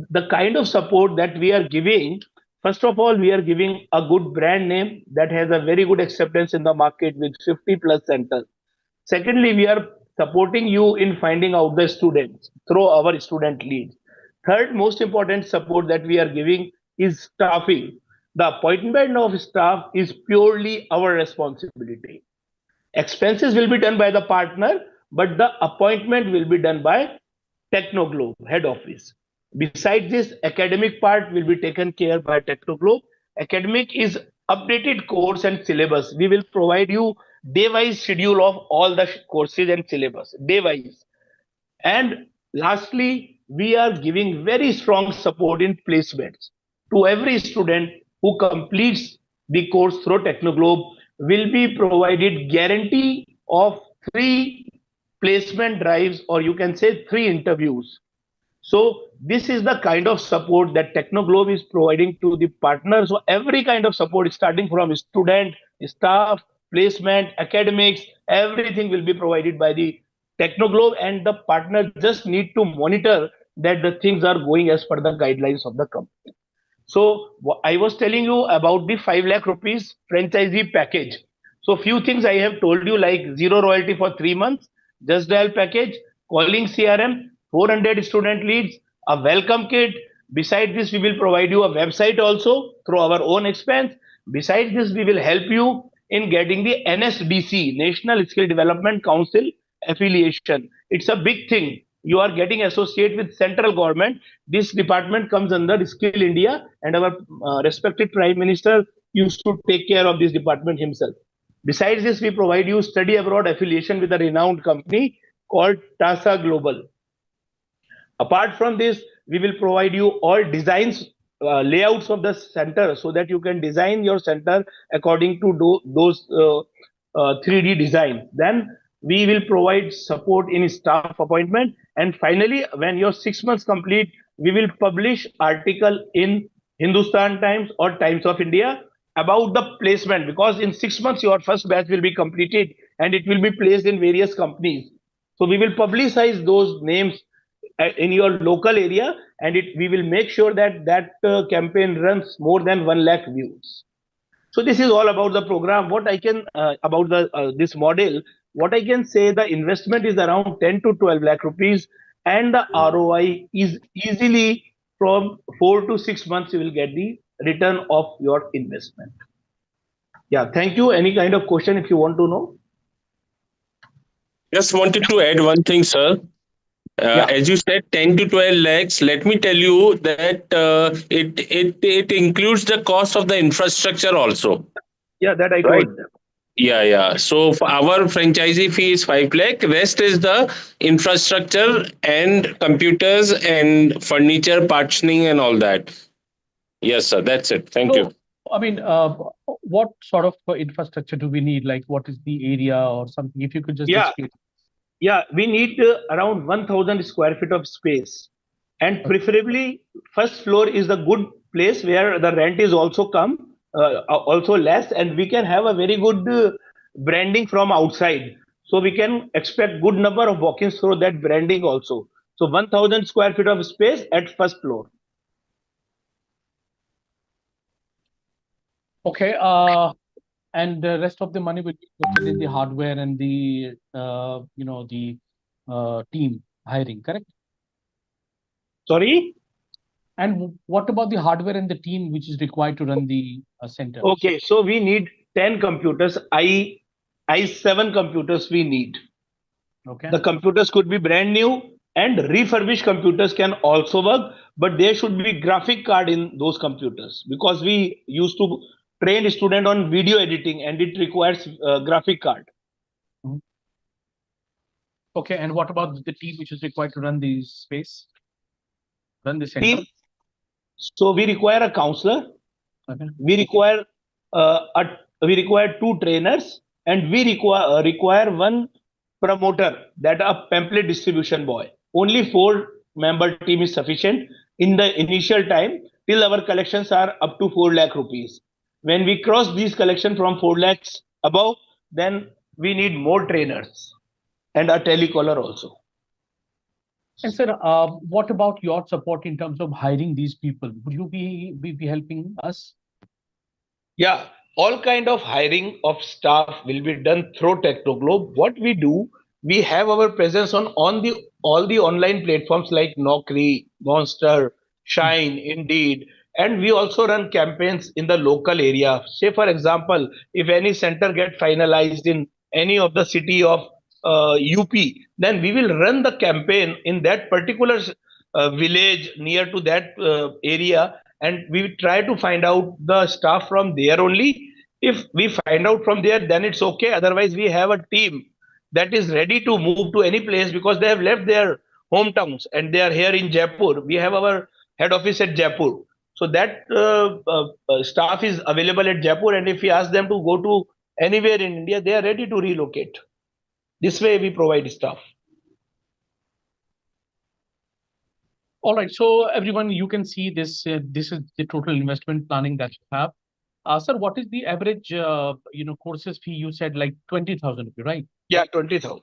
the kind of support that we are giving, first of all, we are giving a good brand name that has a very good acceptance in the market with 50 plus centers. Secondly, we are supporting you in finding out the students through our student leads. Third, most important support that we are giving is staffing. The appointment of staff is purely our responsibility. Expenses will be done by the partner, but the appointment will be done by Technoglobe head office. Besides this, academic part will be taken care by Technoglobe. Academic is updated course and syllabus. We will provide you day-wise schedule of all the courses and syllabus, day-wise. And lastly, we are giving very strong support in placements to every student who completes the course through Technoglobe will be provided guarantee of 3 placement drives, or you can say 3 interviews. So this is the kind of support that Technoglobe is providing to the partners. So every kind of support starting from student, staff, placement, academics, everything will be provided by the Technoglobe, and the partner just need to monitor that the things are going as per the guidelines of the company. So I was telling you about the 5 lakh rupees franchisee package. So few things I have told you, like zero royalty for 3 months, just dial package, calling CRM, 400 student leads, a welcome kit. Besides this, we will provide you a website also through our own expense. Besides this, we will help you in getting the NSDC, National Skill Development Council affiliation. It's a big thing. You are getting associated with central government. This department comes under Skill India, and our respected Prime Minister used to take care of this department himself. Besides this, we provide you study abroad affiliation with a renowned company called TASA Global. Apart from this, we will provide you all designs, layouts of the center, so that you can design your center according to those 3D design. Then we will provide support in staff appointment. And finally, when your 6 months complete, we will publish article in Hindustan Times or Times of India about the placement, because in 6 months your first batch will be completed and it will be placed in various companies. So we will publicize those names in your local area, and we will make sure that campaign runs more than 1 lakh views. So this is all about the program. What I can about the this model, what I can say, the investment is around 10 to 12 lakh rupees, and the ROI is easily from 4 to 6 months you will get the return of your investment. Yeah, thank you. Any kind of question if you want to know? Just wanted to add one thing, sir. Yeah, As you said, 10 to 12 lakhs. Let me tell you that it includes the cost of the infrastructure also, yeah, that I right? told them. Yeah, yeah. So for our franchisee fee is 5 lakh. Rest is the infrastructure and computers and furniture, partitioning and all that. Yes, sir. That's it. Thank you. So, I mean, what sort of infrastructure do we need? Like, what is the area or something? If you could just Yeah, explain. yeah, we need around 1000 square feet of space, and preferably first floor is the good place where the rent is also also less, and we can have a very good branding from outside, so we can expect good number of walk-ins through that branding also. So 1000 square feet of space at first floor. Okay. And the rest of the money will be put in the hardware and the team hiring, correct? Sorry? And what about the hardware and the team which is required to run the center? Okay, so we need 10 computers. I7 computers we need. Okay. The computers could be brand new and refurbished computers can also work, but there should be graphic card in those computers because we used to train student on video editing and it requires graphic card. Mhm. Okay, and what about the team which is required to run the space, run the center? Team. So we require a counselor. Okay. We require we require two trainers and we require one promoter, that a pamphlet distribution boy. Only 4-member team is sufficient in the initial time till our collections are up to 4 lakh rupees. When we cross these collection from 4 lakhs above, then we need more trainers and a telecaller also. And sir, what about your support in terms of hiring these people? Would you be helping us? Yeah, all kind of hiring of staff will be done through Technoglobe. What we do, we have our presence on the all the online platforms like Naukri, Monster, Shine, Indeed, and we also run campaigns in the local area. Say for example, if any center get finalized in any of the city of UP, then we will run the campaign in that particular village near to that area, and we try to find out the staff from there only. If we find out from there, then it's okay. Otherwise, we have a team that is ready to move to any place because they have left their hometowns and they are here in Jaipur. We have our head office at Jaipur. So that staff is available at Jaipur, and if we ask them to go to anywhere in India, they are ready to relocate. This way we provide staff. All right, so everyone, you can see this. This is the total investment planning that you have. Sir, what is the average, courses fee? You said like 20,000 rupee, right? Yeah, 20,000.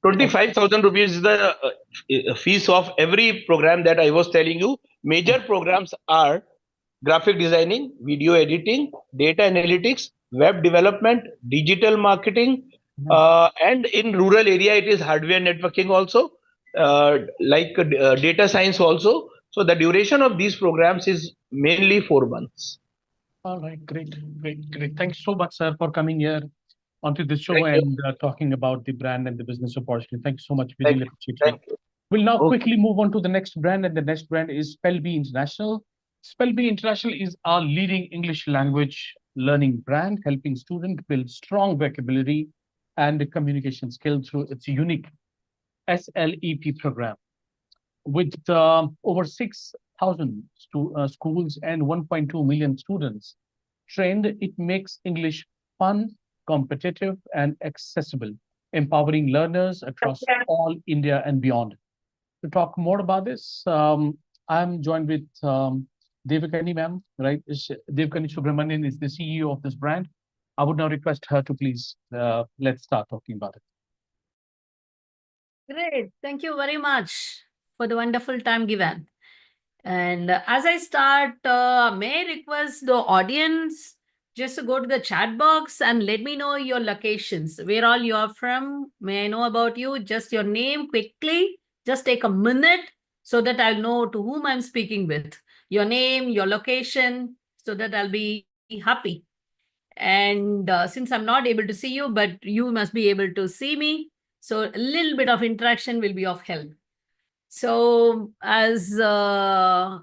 25,000 rupees is the fees of every program that I was telling you. Major programs are graphic designing, video editing, data analytics, web development, digital marketing, and in rural area it is hardware networking also, data science also. So the duration of these programs is mainly 4 months. All right, great, great, great. Thanks so much, sir, for coming here onto the show Thank you. and talking about the brand and the business opportunity. Thank you so much. We Thank really you. appreciate you. Thank you. We'll now Okay. quickly move on to the next brand, and the next brand is Spellbee International. Spellbee International is our leading English language learning brand, helping students build strong vocabulary and communication skills through its unique SLEP program. With over 6,000 schools and 1.2 million students trained, it makes English fun, competitive, and accessible, empowering learners across all India and beyond. To talk more about this, I'm joined with Devakani ma'am, right? Devakani Subramanian is the CEO of this brand. I would now request her to please let's start talking about it. Great. Thank you very much for the wonderful time given. And as I start, may I request the audience just to go to the chat box and let me know your locations, where all you are from. May I know about you? Just your name quickly. Just take a minute so that I'll know to whom I'm speaking with. Your name, your location, so that I'll be happy. And since I'm not able to see you, but you must be able to see me, so a little bit of interaction will be of help. So as I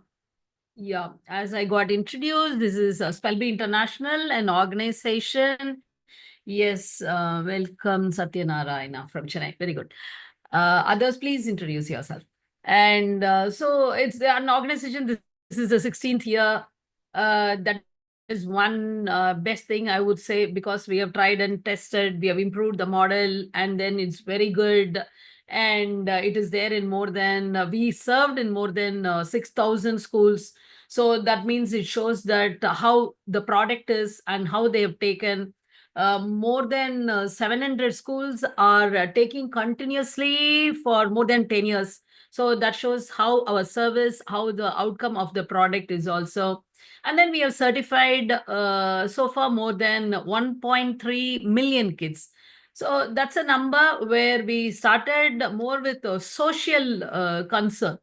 got introduced, this is Spellbee International, an organization. Yes, welcome Satyanarayana from Chennai. Very good. Others, please introduce yourself. And so it's an organization. This is the 16th year. That is one best thing I would say, because we have tried and tested, we have improved the model, and then it's very good. And it is there in more than, we served in more than 6,000 schools. So that means it shows that how the product is and how they have taken. More than 700 schools are taking continuously for more than 10 years. So that shows how our service, how the outcome of the product is also. And then we have certified so far more than 1.3 million kids. So that's a number where we started more with a social concern.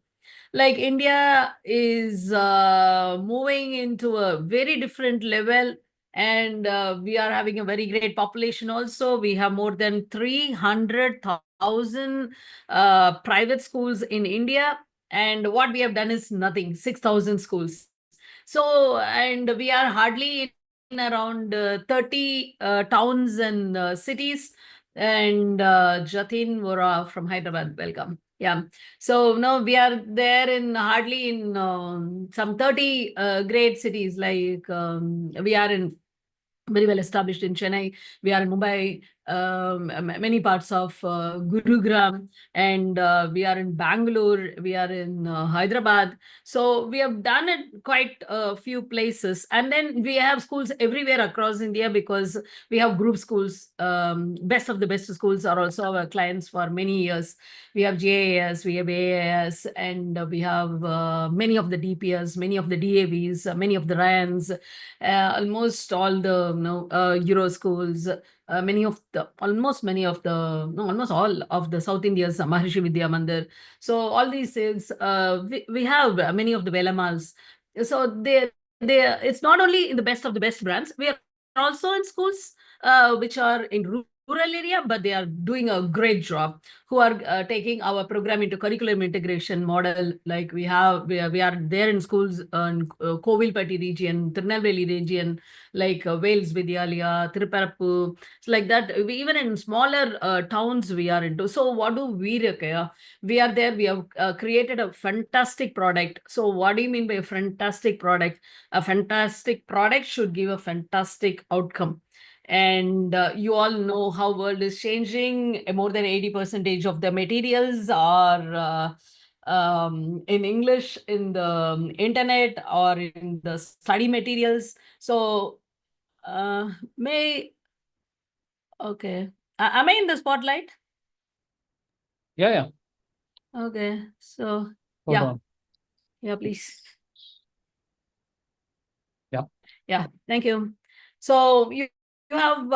Like India is moving into a very different level, and we are having a very great population also. We have more than 300,000 private schools in India, and what we have done is nothing, 6,000 schools. So, and we are hardly in around 30 towns and cities. And Jatin Vora from Hyderabad, welcome. Yeah. So no, we are there in hardly in some 30 great cities. Like we are in very well established in Chennai. We are in Mumbai, many parts of Gurugram, and we are in Bangalore. We are in Hyderabad. So we have done it quite a few places, and then we have schools everywhere across India because we have group schools. Best of the best schools are also our clients for many years. We have JAS, we have AAS, and we have many of the DPS, many of the DAVs, many of the RANs, almost all the Euro schools, almost all of the South India's Maharishi Vidya Mandir. So all these things, we have many of the Velamals. So it's not only in the best of the best brands. We are also in schools which are in rural area, but they are doing a great job, who are taking our program into curriculum integration model. Like we are there in schools in Kovilpatti region, Tirunelveli region, like Wales, Vidyalaya, Tiruparapu. So like that, even in smaller towns we are into. So what do we require? We are there. We have created a fantastic product. So what do you mean by a fantastic product? A fantastic product should give a fantastic outcome. And you all know how world is changing. More than 80% of the materials are in English in the internet or in the study materials. So okay. Am I in the spotlight? Yeah. Okay. So Hold yeah. on. Yeah, please. Yeah. Yeah. Thank you. So you have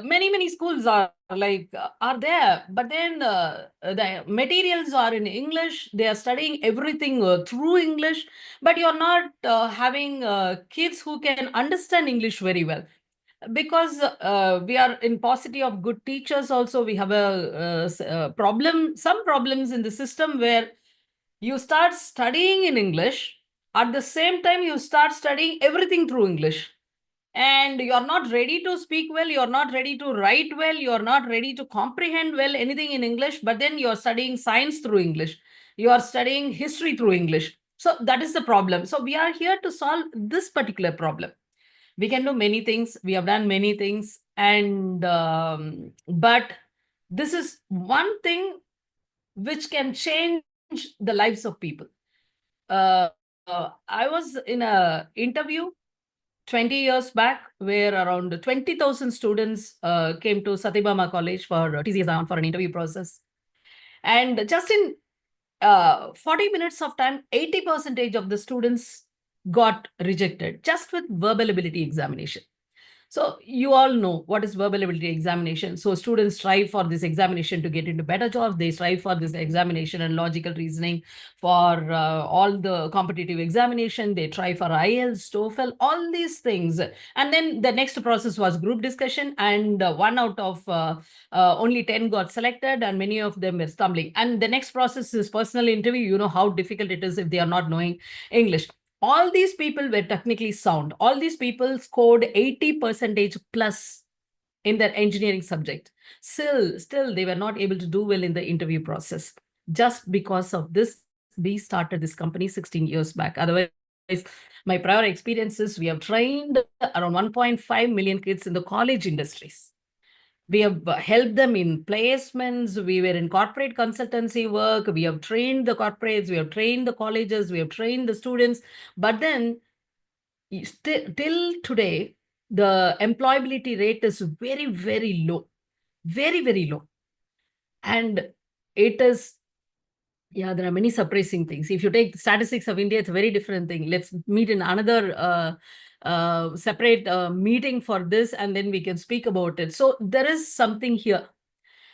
many schools are there, but then the materials are in English. They are studying everything through English, but you're not having kids who can understand English very well. Because we are in paucity of good teachers also. We have some problems in the system where you start studying in English, at the same time you start studying everything through English, and you're not ready to speak well, you're not ready to write well, you're not ready to comprehend well anything in English, but then you're studying science through English, you are studying history through English. So that is the problem. So we are here to solve this particular problem. We can do many things, we have done many things, and but this is one thing which can change the lives of people. I was in a interview 20 years back where around 20,000 students came to Satyabama College for TCS Ion for an interview process. And just in 40 minutes of time, 80% of the students got rejected just with verbal ability examination. So you all know what is verbal ability examination. So students strive for this examination to get into better jobs. They strive for this examination and logical reasoning for all the competitive examination. They try for IELTS, TOEFL, all these things. And then the next process was group discussion, and one out of only 10 got selected, and many of them were stumbling. And the next process is personal interview. You know how difficult it is if they are not knowing English. All these people were technically sound. All these people scored 80% plus in their engineering subject. Still, they were not able to do well in the interview process. Just because of this, we started this company 16 years back. Otherwise, my prior experiences, we have trained around 1.5 million kids in the college industries. We have helped them in placements. We were in corporate consultancy work. We have trained the corporates. We have trained the colleges. We have trained the students. But then till today, the employability rate is very, very low. Very, very low. And it is, there are many surprising things. If you take the statistics of India, it's a very different thing. Let's meet in another separate meeting for this, and then we can speak about it. So there is something here.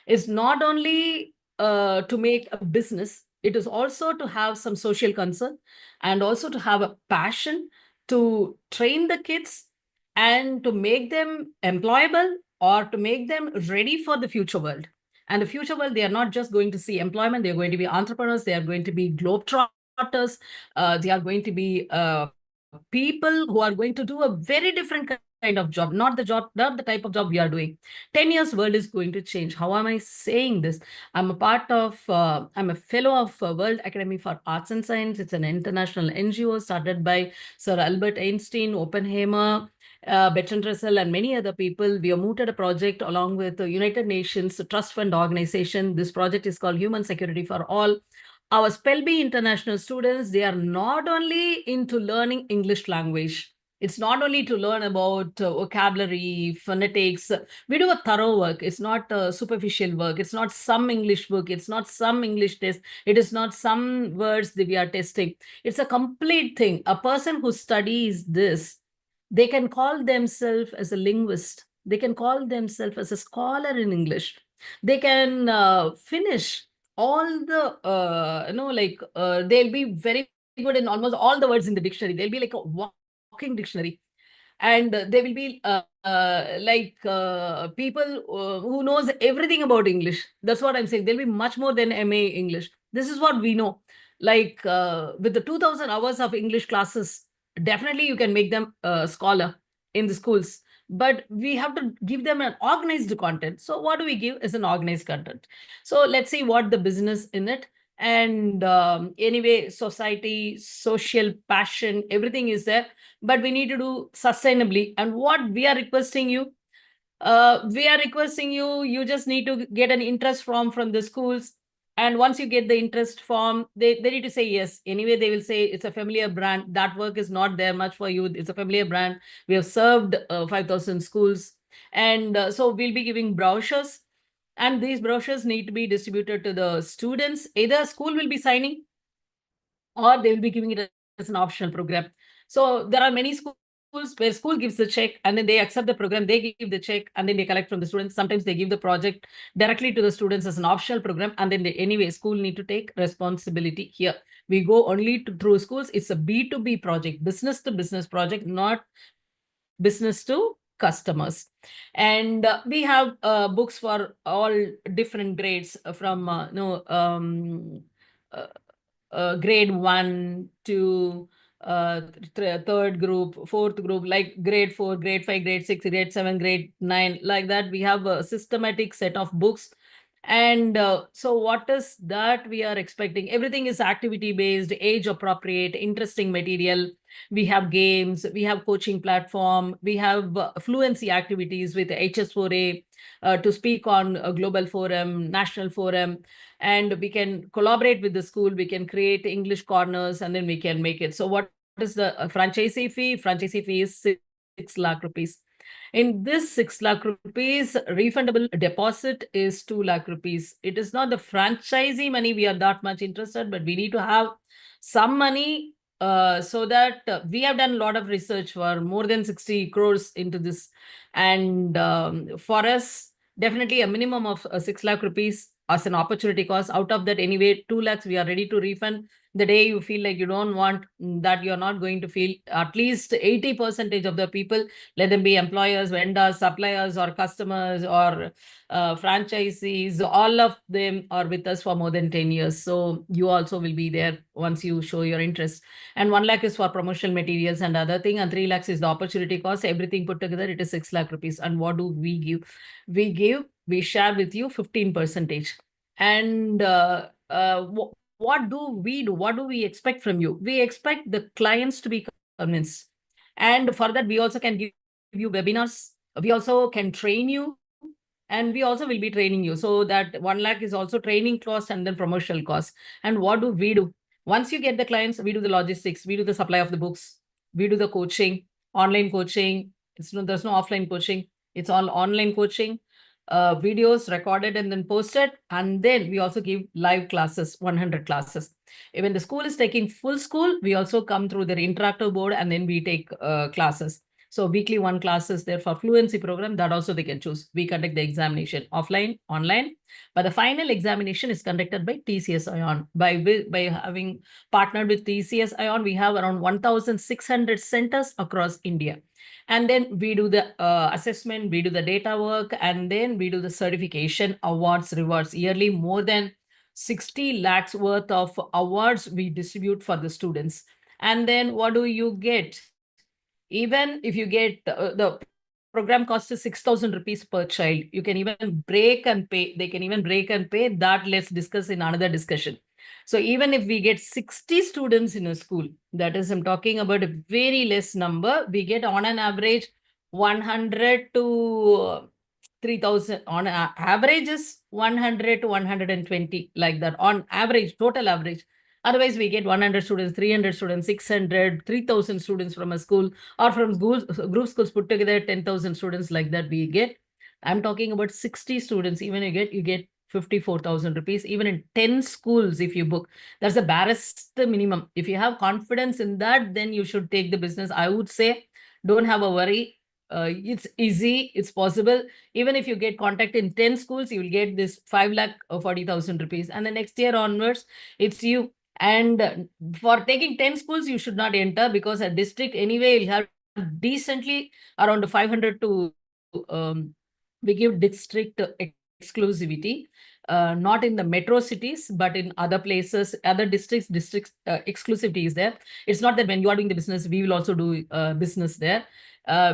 It's not only to make a business, it is also to have some social concern and also to have a passion to train the kids and to make them employable or to make them ready for the future world. And the future world, they are not just going to see employment, they are going to be entrepreneurs, they are going to be globetrotters, they are going to be people who are going to do a very different kind of job, not the type of job we are doing. 10 years world is going to change. How am I saying this? I'm a fellow of World Academy for Arts and Science. It's an international NGO started by Sir Albert Einstein, Oppenheimer, Bertrand Russell, and many other people. We have mooted a project along with the United Nations Trust Fund Organization. This project is called Human Security for All. Our Spelby international students, they are not only into learning English language. It's not only to learn about vocabulary, phonetics. We do a thorough work. It's not superficial work. It's not some English book. It's not some English test. It is not some words that we are testing. It's a complete thing. A person who studies this, they can call themselves as a linguist. They can call themselves as a scholar in English. They can finish all the, they'll be very good in almost all the words in the dictionary. They'll be like a walking dictionary. And they will be people who knows everything about English. That's what I'm saying. They'll be much more than MA English. This is what we know. Like with the 2000 hours of English classes, definitely you can make them a scholar in the schools. But we have to give them an organized content. So what do we give is an organized content. So let's see what the business in it. And anyway, society, social passion, everything is there. But we need to do sustainably. And what we are requesting you, you just need to get an interest form from the schools. And once you get the interest form, they need to say yes. Anyway, they will say it's a familiar brand. That work is not there much for you. It's a familiar brand. We have served 5,000 schools. And so we'll be giving brochures. And these brochures need to be distributed to the students. Either school will be signing or they will be giving it as an optional program. So there are many schools where school gives the check and then they accept the program, they give the check and then they collect from the students. Sometimes they give the project directly to the students as an optional program, and then anyway, school need to take responsibility here. We go only through schools. It's a B2B project, business to business project, not business to customers. And we have books for all different grades from grade 1 to third group, fourth group, like grade 4, grade 5, grade 6, grade 7, grade 9, like that. We have a systematic set of books. And so what is that we are expecting? Everything is activity based, age appropriate, interesting material. We have games, we have coaching platform, we have fluency activities with HS4A to speak on a global forum, national forum, and we can collaborate with the school. We can create English corners and then we can make it. So what is the franchisee fee? Franchisee fee is 6 lakh rupees. In this 6 lakh rupees, refundable deposit is 2 lakh rupees. It is not the franchisee money we are that much interested, but we need to have some money so that we have done a lot of research for more than 60 crores into this. And for us, definitely a minimum of 6 lakh rupees as an opportunity cost. Out of that, anyway, 2 lakhs we are ready to refund. The day you feel like you don't want that, you're not going to feel, at least 80% of the people, let them be employers, vendors, suppliers, or customers, or franchisees, all of them are with us for more than 10 years. So you also will be there once you show your interest. And 1 lakh is for promotional materials and other thing, and 3 lakhs is the opportunity cost. Everything put together, it is 6 lakh rupees. And what do we give? We share with you 15%. And what do we do? What do we expect from you? We expect the clients to be convinced. And for that, we also can give you webinars. We also can train you. And we also will be training you. So that 1 lakh is also training cost and then promotional cost. And what do we do? Once you get the clients, we do the logistics. We do the supply of the books. We do the coaching, online coaching. There's no offline coaching. It's all online coaching. Videos recorded and then posted. And then we also give live classes, 100 classes. When the school is taking full school, we also come through their interactive board and then we take classes. So weekly one class is there for fluency program, that also they can choose. We conduct the examination offline, online, but the final examination is conducted by TCS ION. By having partnered with TCS ION, we have around 1,600 centers across India. And then we do the assessment, we do the data work, and then we do the certification, awards, rewards. Yearly, more than 60 lakhs worth of awards we distribute for the students. And then what do you get? Even if you get the program cost is 6,000 rupees per child, you can even break and pay. They can even break and pay. That let's discuss in another discussion. So even if we get 60 students in a school, that is, I'm talking about a very less number, we get on an average 100 to 3,000. On average is 100 to 120, like that, on average, total average. Otherwise, we get 100 students, 300 students, 600, 3,000 students from a school, or from schools, group schools put together, 10,000 students, like that we get. I'm talking about 60 students. Even you get 54,000 rupees, even in 10 schools if you book. That's the barest minimum. If you have confidence in that, then you should take the business. I would say, don't have a worry. It's easy, it's possible. Even if you get contact in 10 schools, you will get this 5,40,000 rupees. And the next year onwards, it's you. And for taking 10 schools, you should not enter, because a district anyway will have decently around 500 to, we give district exclusivity, not in the metro cities, but in other places, other districts, exclusivity is there. It's not that when you are doing the business, we will also do business there.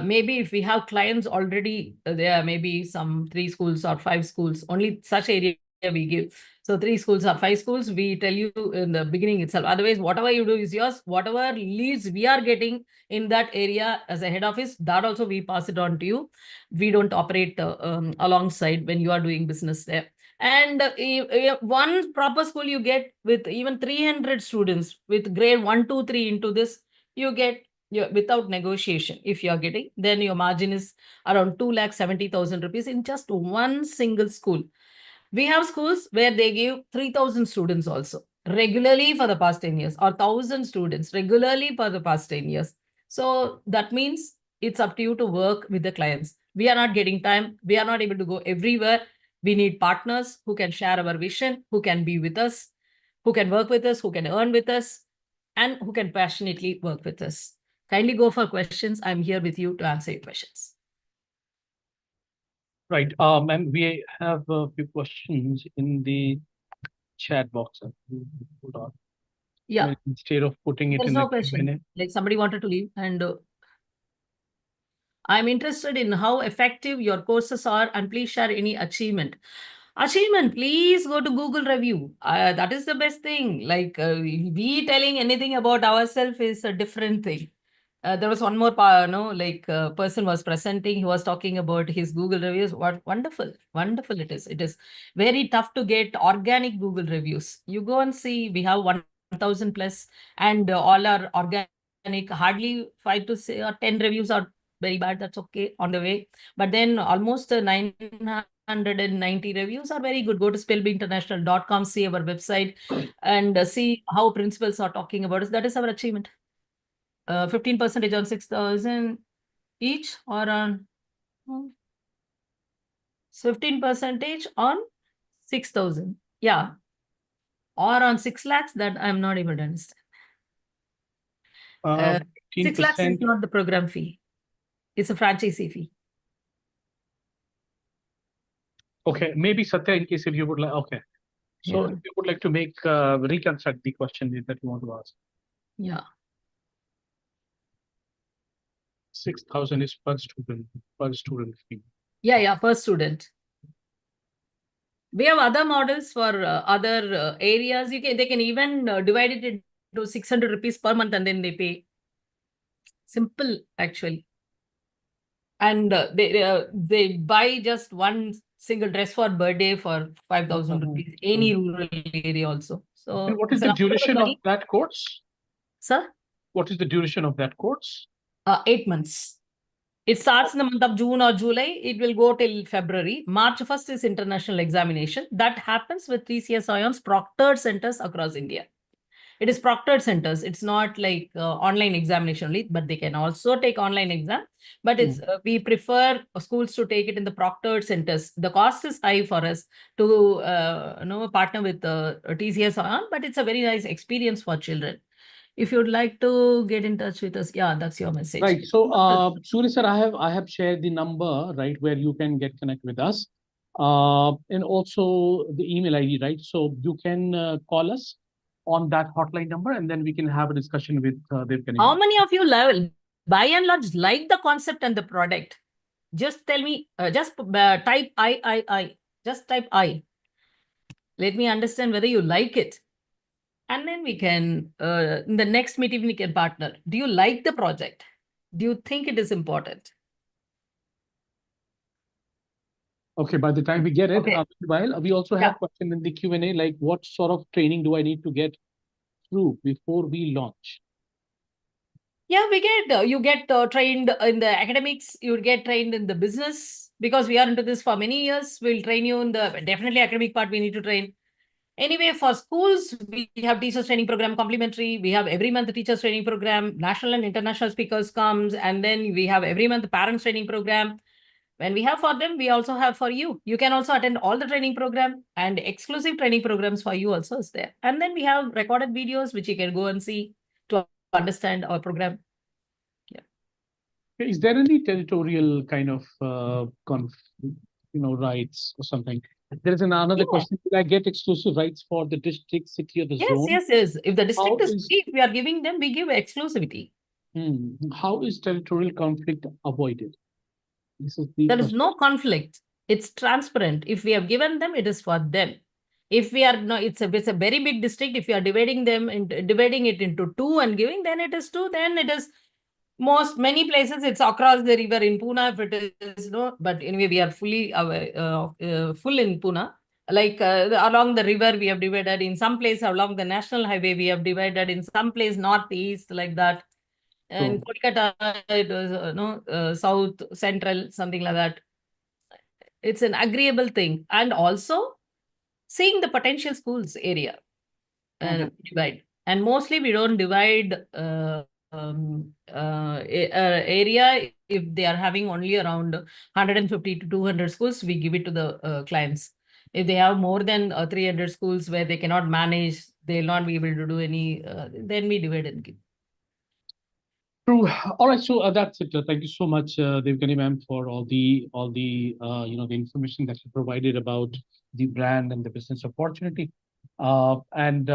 Maybe if we have clients already there, maybe some 3 schools or 5 schools, only such area we give. So 3 schools or 5 schools, we tell you in the beginning itself. Otherwise, whatever you do is yours. Whatever leads we are getting in that area as a head office, that also we pass it on to you. We don't operate alongside when you are doing business there. And one proper school you get with even 300 students with grade 1, 2, 3 into this, you get without negotiation. If you are getting, then your margin is around 2,70,000 rupees in just one single school. We have schools where they give 3,000 students also regularly for the past 10 years, or 1,000 students regularly for the past 10 years. So that means it's up to you to work with the clients. We are not getting time. We are not able to go everywhere. We need partners who can share our vision, who can be with us, who can work with us, who can earn with us, and who can passionately work with us. Kindly go for questions. I'm here with you to answer your questions. Right. And we have a few questions in the chat box. Hold on. Yeah. Instead of putting it There's in no the question. Q&A. Like somebody wanted to leave, and I'm interested in how effective your courses are, and please share any achievement. Achievement, please go to Google review. That is the best thing. Like we telling anything about ourselves is a different thing. There was one more person was presenting. He was talking about his Google reviews. What wonderful it is. It is very tough to get organic Google reviews. You go and see. We have 1,000 plus, and all are organic. Hardly 5 to 10 reviews are very bad. That's okay on the way. But then almost 990 reviews are very good. Go to spellbeinternational.com, see our website, and see how principals are talking about us. That is our achievement. 15% on 6,000 each, or on 15% on 6,000. Yeah. Or on 6 lakhs, that I'm not able to understand. 6 lakhs is 15%. not the program fee. It's a franchisee fee. Okay, maybe Satya, in case if you would like, okay. So Yeah. if you would like to make reconstruct the question that you want to ask. Yeah. 6,000 is per student fee. Yeah, per student. We have other models for other areas. They can even divide it into 600 rupees per month, and then they pay. Simple, actually. And they buy just one single dress for birthday for 5,000 rupees. Any rural area also. So And what is the duration of that course? Sir? What is the duration of that course? 8 months. It starts in the month of June or July. It will go till February. March 1st is international examination. That happens with TCS ION's proctored centers across India. It is proctored centers. It's not like online examination only, but they can also take online exam. But it's we prefer schools to take it in the proctored centers. The cost is high for us to partner with TCS on, but it's a very nice experience for children. If you'd like to get in touch with us, yeah, that's your message. Right. So, Surya sir, I have shared the number, right, where you can get connect with us, and also the email ID, right? So you can call us on that hotline number, and then we can have a discussion with Devgani. How many of you by and large like the concept and the product? Just tell me. Just type I. Just type I. Let me understand whether you like it. And then we can, in the next meeting, we can partner. Do you like the project? Do you think it is important? Okay, by the time we get it, Okay. while we also have question in the Q&A, like what sort of training do I need to get through before we launch? Yeah, we get, you get trained in the academics, you get trained in the business, because we are into this for many years. We'll train you in the, definitely academic part we need to train. Anyway, for schools, we have teachers training program complimentary. We have every month teachers training program, national and international speakers comes, and then we have every month parents training program. When we have for them, we also have for you. You can also attend all the training program, and exclusive training programs for you also is there. And then we have recorded videos which you can go and see to understand our program. Yeah. Is there any territorial kind of rights or something? There is another question. Did I get exclusive rights for the district, city, or the zone? Yes. If the district is free, if we are giving them, we give exclusivity. How is territorial conflict avoided? There is no conflict. It's transparent. If we have given them, it is for them. If we are no, it's a very big district. If you are dividing it into two and giving, then it is two. Then it is many places. It's across the river in Pune. If it is but anyway, we are fully full in Pune. Like along the river, we have divided. In some place along the national highway, we have divided. In some place northeast, like that. In Kolkata, it was south, central, something like that. It's an agreeable thing. And also seeing the potential schools area divide. And mostly we don't divide area. If they are having only around 150 to 200 schools, we give it to the clients. If they have more than 300 schools where they cannot manage, they'll not be able to do any, then we divide and give. True. All right. So that's it. Thank you so much, Devgani ma'am, for all the the information that you provided about the brand and the business opportunity. And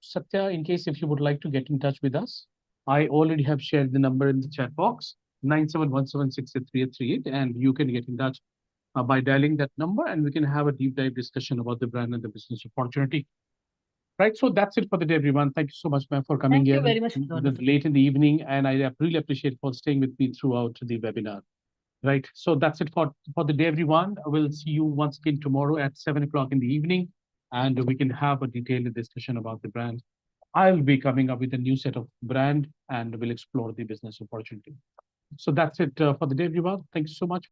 Satya, in case if you would like to get in touch with us, I already have shared the number in the chat box, 9717683838, and you can get in touch by dialing that number, and we can have a deep dive discussion about the brand and the business opportunity. Right, so that's it for the day, everyone. Thank you so much, ma'am, for coming in very much late in the evening, and I really appreciate for staying with me throughout the webinar. Right, so that's it for the day, everyone. We'll see you once again tomorrow at 7 o'clock in the evening, and we can have a detailed discussion about the brand. I'll be coming up with a new set of brand, and we'll explore the business opportunity. So that's it for the day, everyone. Thank you so much.